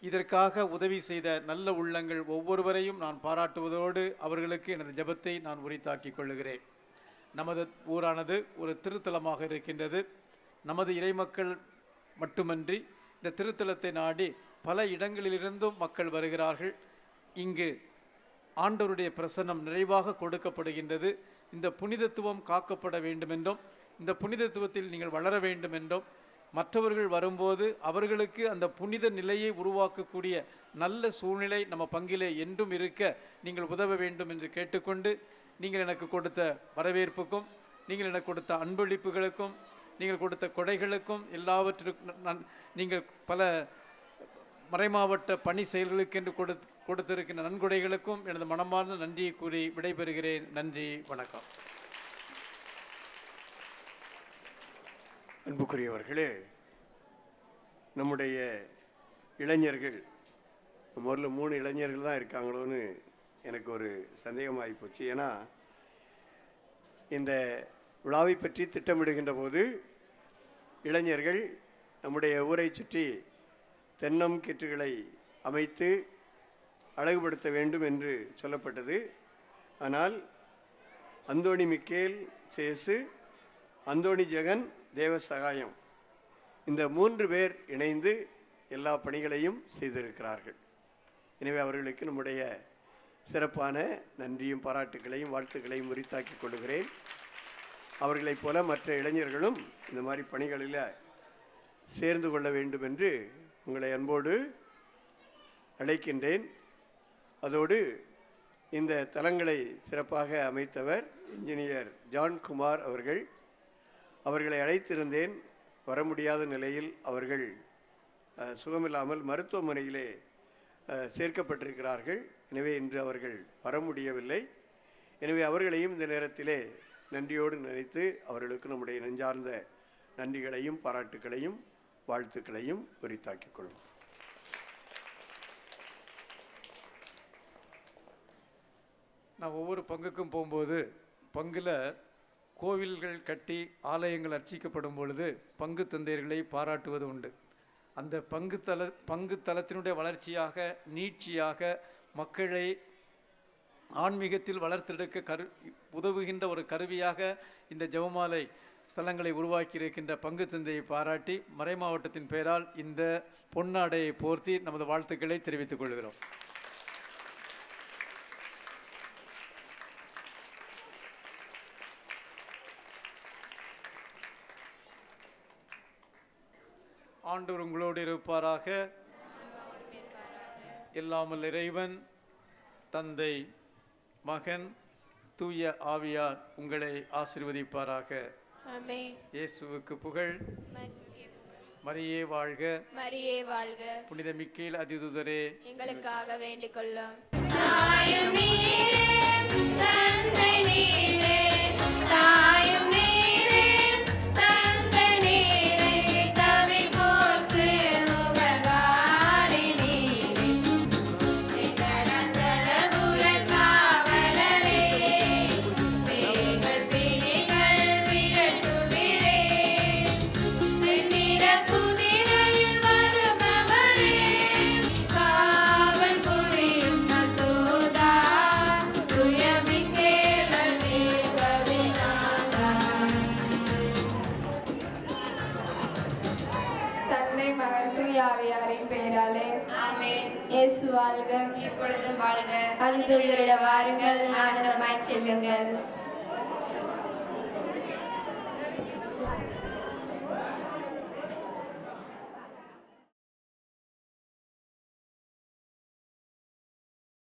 இதற்காக உதவி செய்த நல்ல உள்ளங்கள் ஒவ்வொருவரையும் நான் பாராட்டுவதோடு அவர்களுக்கு எனது ஜெபத்தை நான் உரித்தாக்கிக் கொள்ளுகிறேன். நமது ஊரானது ஒரு திருத்தலமாக இருக்கின்றது. நமது இறைமக்கள் மட்டுமன்றி இந்த திருத்தலத்தை நாடி பல இடங்களிலிருந்தும் மக்கள் வருகிறார்கள். இங்கு ஆண்டவருடைய பிரசன்னம் நிறைவாக கொடுக்கப்படுகின்றது. இந்த புனிதத்துவம் காக்கப்பட வேண்டுமென்றும் இந்த புனிதத்துவத்தில் நீங்கள் வளர வேண்டும் என்றும் மற்றவர்கள் வரும்போது அவர்களுக்கு அந்த புனித நிலையை உருவாக்கக்கூடிய நல்ல சூழ்நிலை நம்ம பங்கிலே என்றும் இருக்க நீங்கள் உதவ வேண்டும் என்று கேட்டுக்கொண்டு, நீங்கள் எனக்கு கொடுத்த வரவேற்புக்கும் நீங்கள் எனக்கு கொடுத்த அன்பளிப்புகளுக்கும் நீங்கள் கொடுத்த கொடைகளுக்கும் எல்லாவற்றிற்கும் நீங்கள் பல மறைமாவட்ட பணி செயல்களுக்கு என்று கொடுத்திருக்கின்ற நன்கொடைகளுக்கும் எனது மனமார்ந்த நன்றியை கூறி விடைபெறுகிறேன். நன்றி, வணக்கம். அன்புக்குரியவர்களே, நம்முடைய இளைஞர்கள் முதல்ல 3 இளைஞர்கள் தான் இருக்காங்களோன்னு எனக்கு ஒரு சந்தேகமாகி போச்சு. ஏன்னா இந்த விழாவை பற்றி திட்டமிடுகின்ற போது இளைஞர்கள் நம்முடைய ஊரை சுற்றி தென்னம் கீற்றுகளை அமைத்து அழகுபடுத்த வேண்டும் என்று சொல்லப்பட்டது. ஆனால் அந்தோணி மிக்கேல் சேசு, அந்தோணி ஜெகன், தேவ சகாயம் இந்த 3 பேர் இணைந்து எல்லா பணிகளையும் செய்திருக்கிறார்கள். எனவே அவர்களுக்கு நம்முடைய சிறப்பான நன்றியும் பாராட்டுகளையும் வாழ்த்துக்களையும் உரித்தாக்கிக் கொள்கிறேன். அவர்களைப் போல மற்ற இளைஞர்களும் இந்த மாதிரி பணிகளில் சேர்ந்து கொள்ள வேண்டும் என்று உங்களை அன்போடு அழைக்கின்றேன். அதோடு இந்த தலங்களை சிறப்பாக அமைத்தவர் இன்ஜினியர் ஜான்குமார் அவர்களை அழைத்திருந்தேன். வர முடியாத நிலையில் அவர்கள் சுகமில்லாமல் மருத்துவமனையிலே சேர்க்கப்பட்டிருக்கிறார்கள். எனவே இன்று அவர்கள் வர முடியவில்லை. எனவே அவர்களையும் இந்த நேரத்திலே நன்றியோடு நினைத்து அவர்களுக்கு நம்முடைய நெஞ்சார்ந்த நன்றிகளையும் பாராட்டுகளையும் வாழ்த்துக்களையும் உரித்தாக்கிக் கொள்வோம். நான் ஒவ்வொரு பங்குக்கும் போகும்போது பங்கில் கோவில்கள் கட்டி ஆலயங்கள் அர்ச்சிக்கப்படும் பொழுது பங்கு தந்தையர்களை பாராட்டுவது உண்டு. அந்த பங்கு தலத்தினுடைய வளர்ச்சியாக நீட்சியாக மக்களை ஆன்மீகத்தில் வளர்த்தெடுக்க உதவுகின்ற ஒரு கருவியாக இந்த ஜெபமாலை ஸ்தலங்களை உருவாக்கி இருக்கின்ற பங்கு தந்தையை பாராட்டி மறைமாவட்டத்தின் பெயரால் இந்த பொன்னாடையை போர்த்தி நமது வாழ்த்துக்களை தெரிவித்துக் கொள்கிறோம். ஆண்டவர் உங்களோடு இருப்பாராக. எல்லாமல் இறைவன் தந்தை மகன் தூய ஆவியார் உங்களை ஆசீர்வதிப்பாராக. இயேசுவுக்கு புகழ். மரியே வாழ்க. மரியே வாழ்க. புனித மிக்கேல் அதிதூதரே எங்களுக்காக வேண்டிக் கொள்ளும். தாயும் நீரே தந்தை நீரே தவிப்போ வாழ்க இப்பொழுதும் வாழ்க அறிந்துரையிட வாருங்கள் ஆனந்தமாய் செல்லுங்கள்.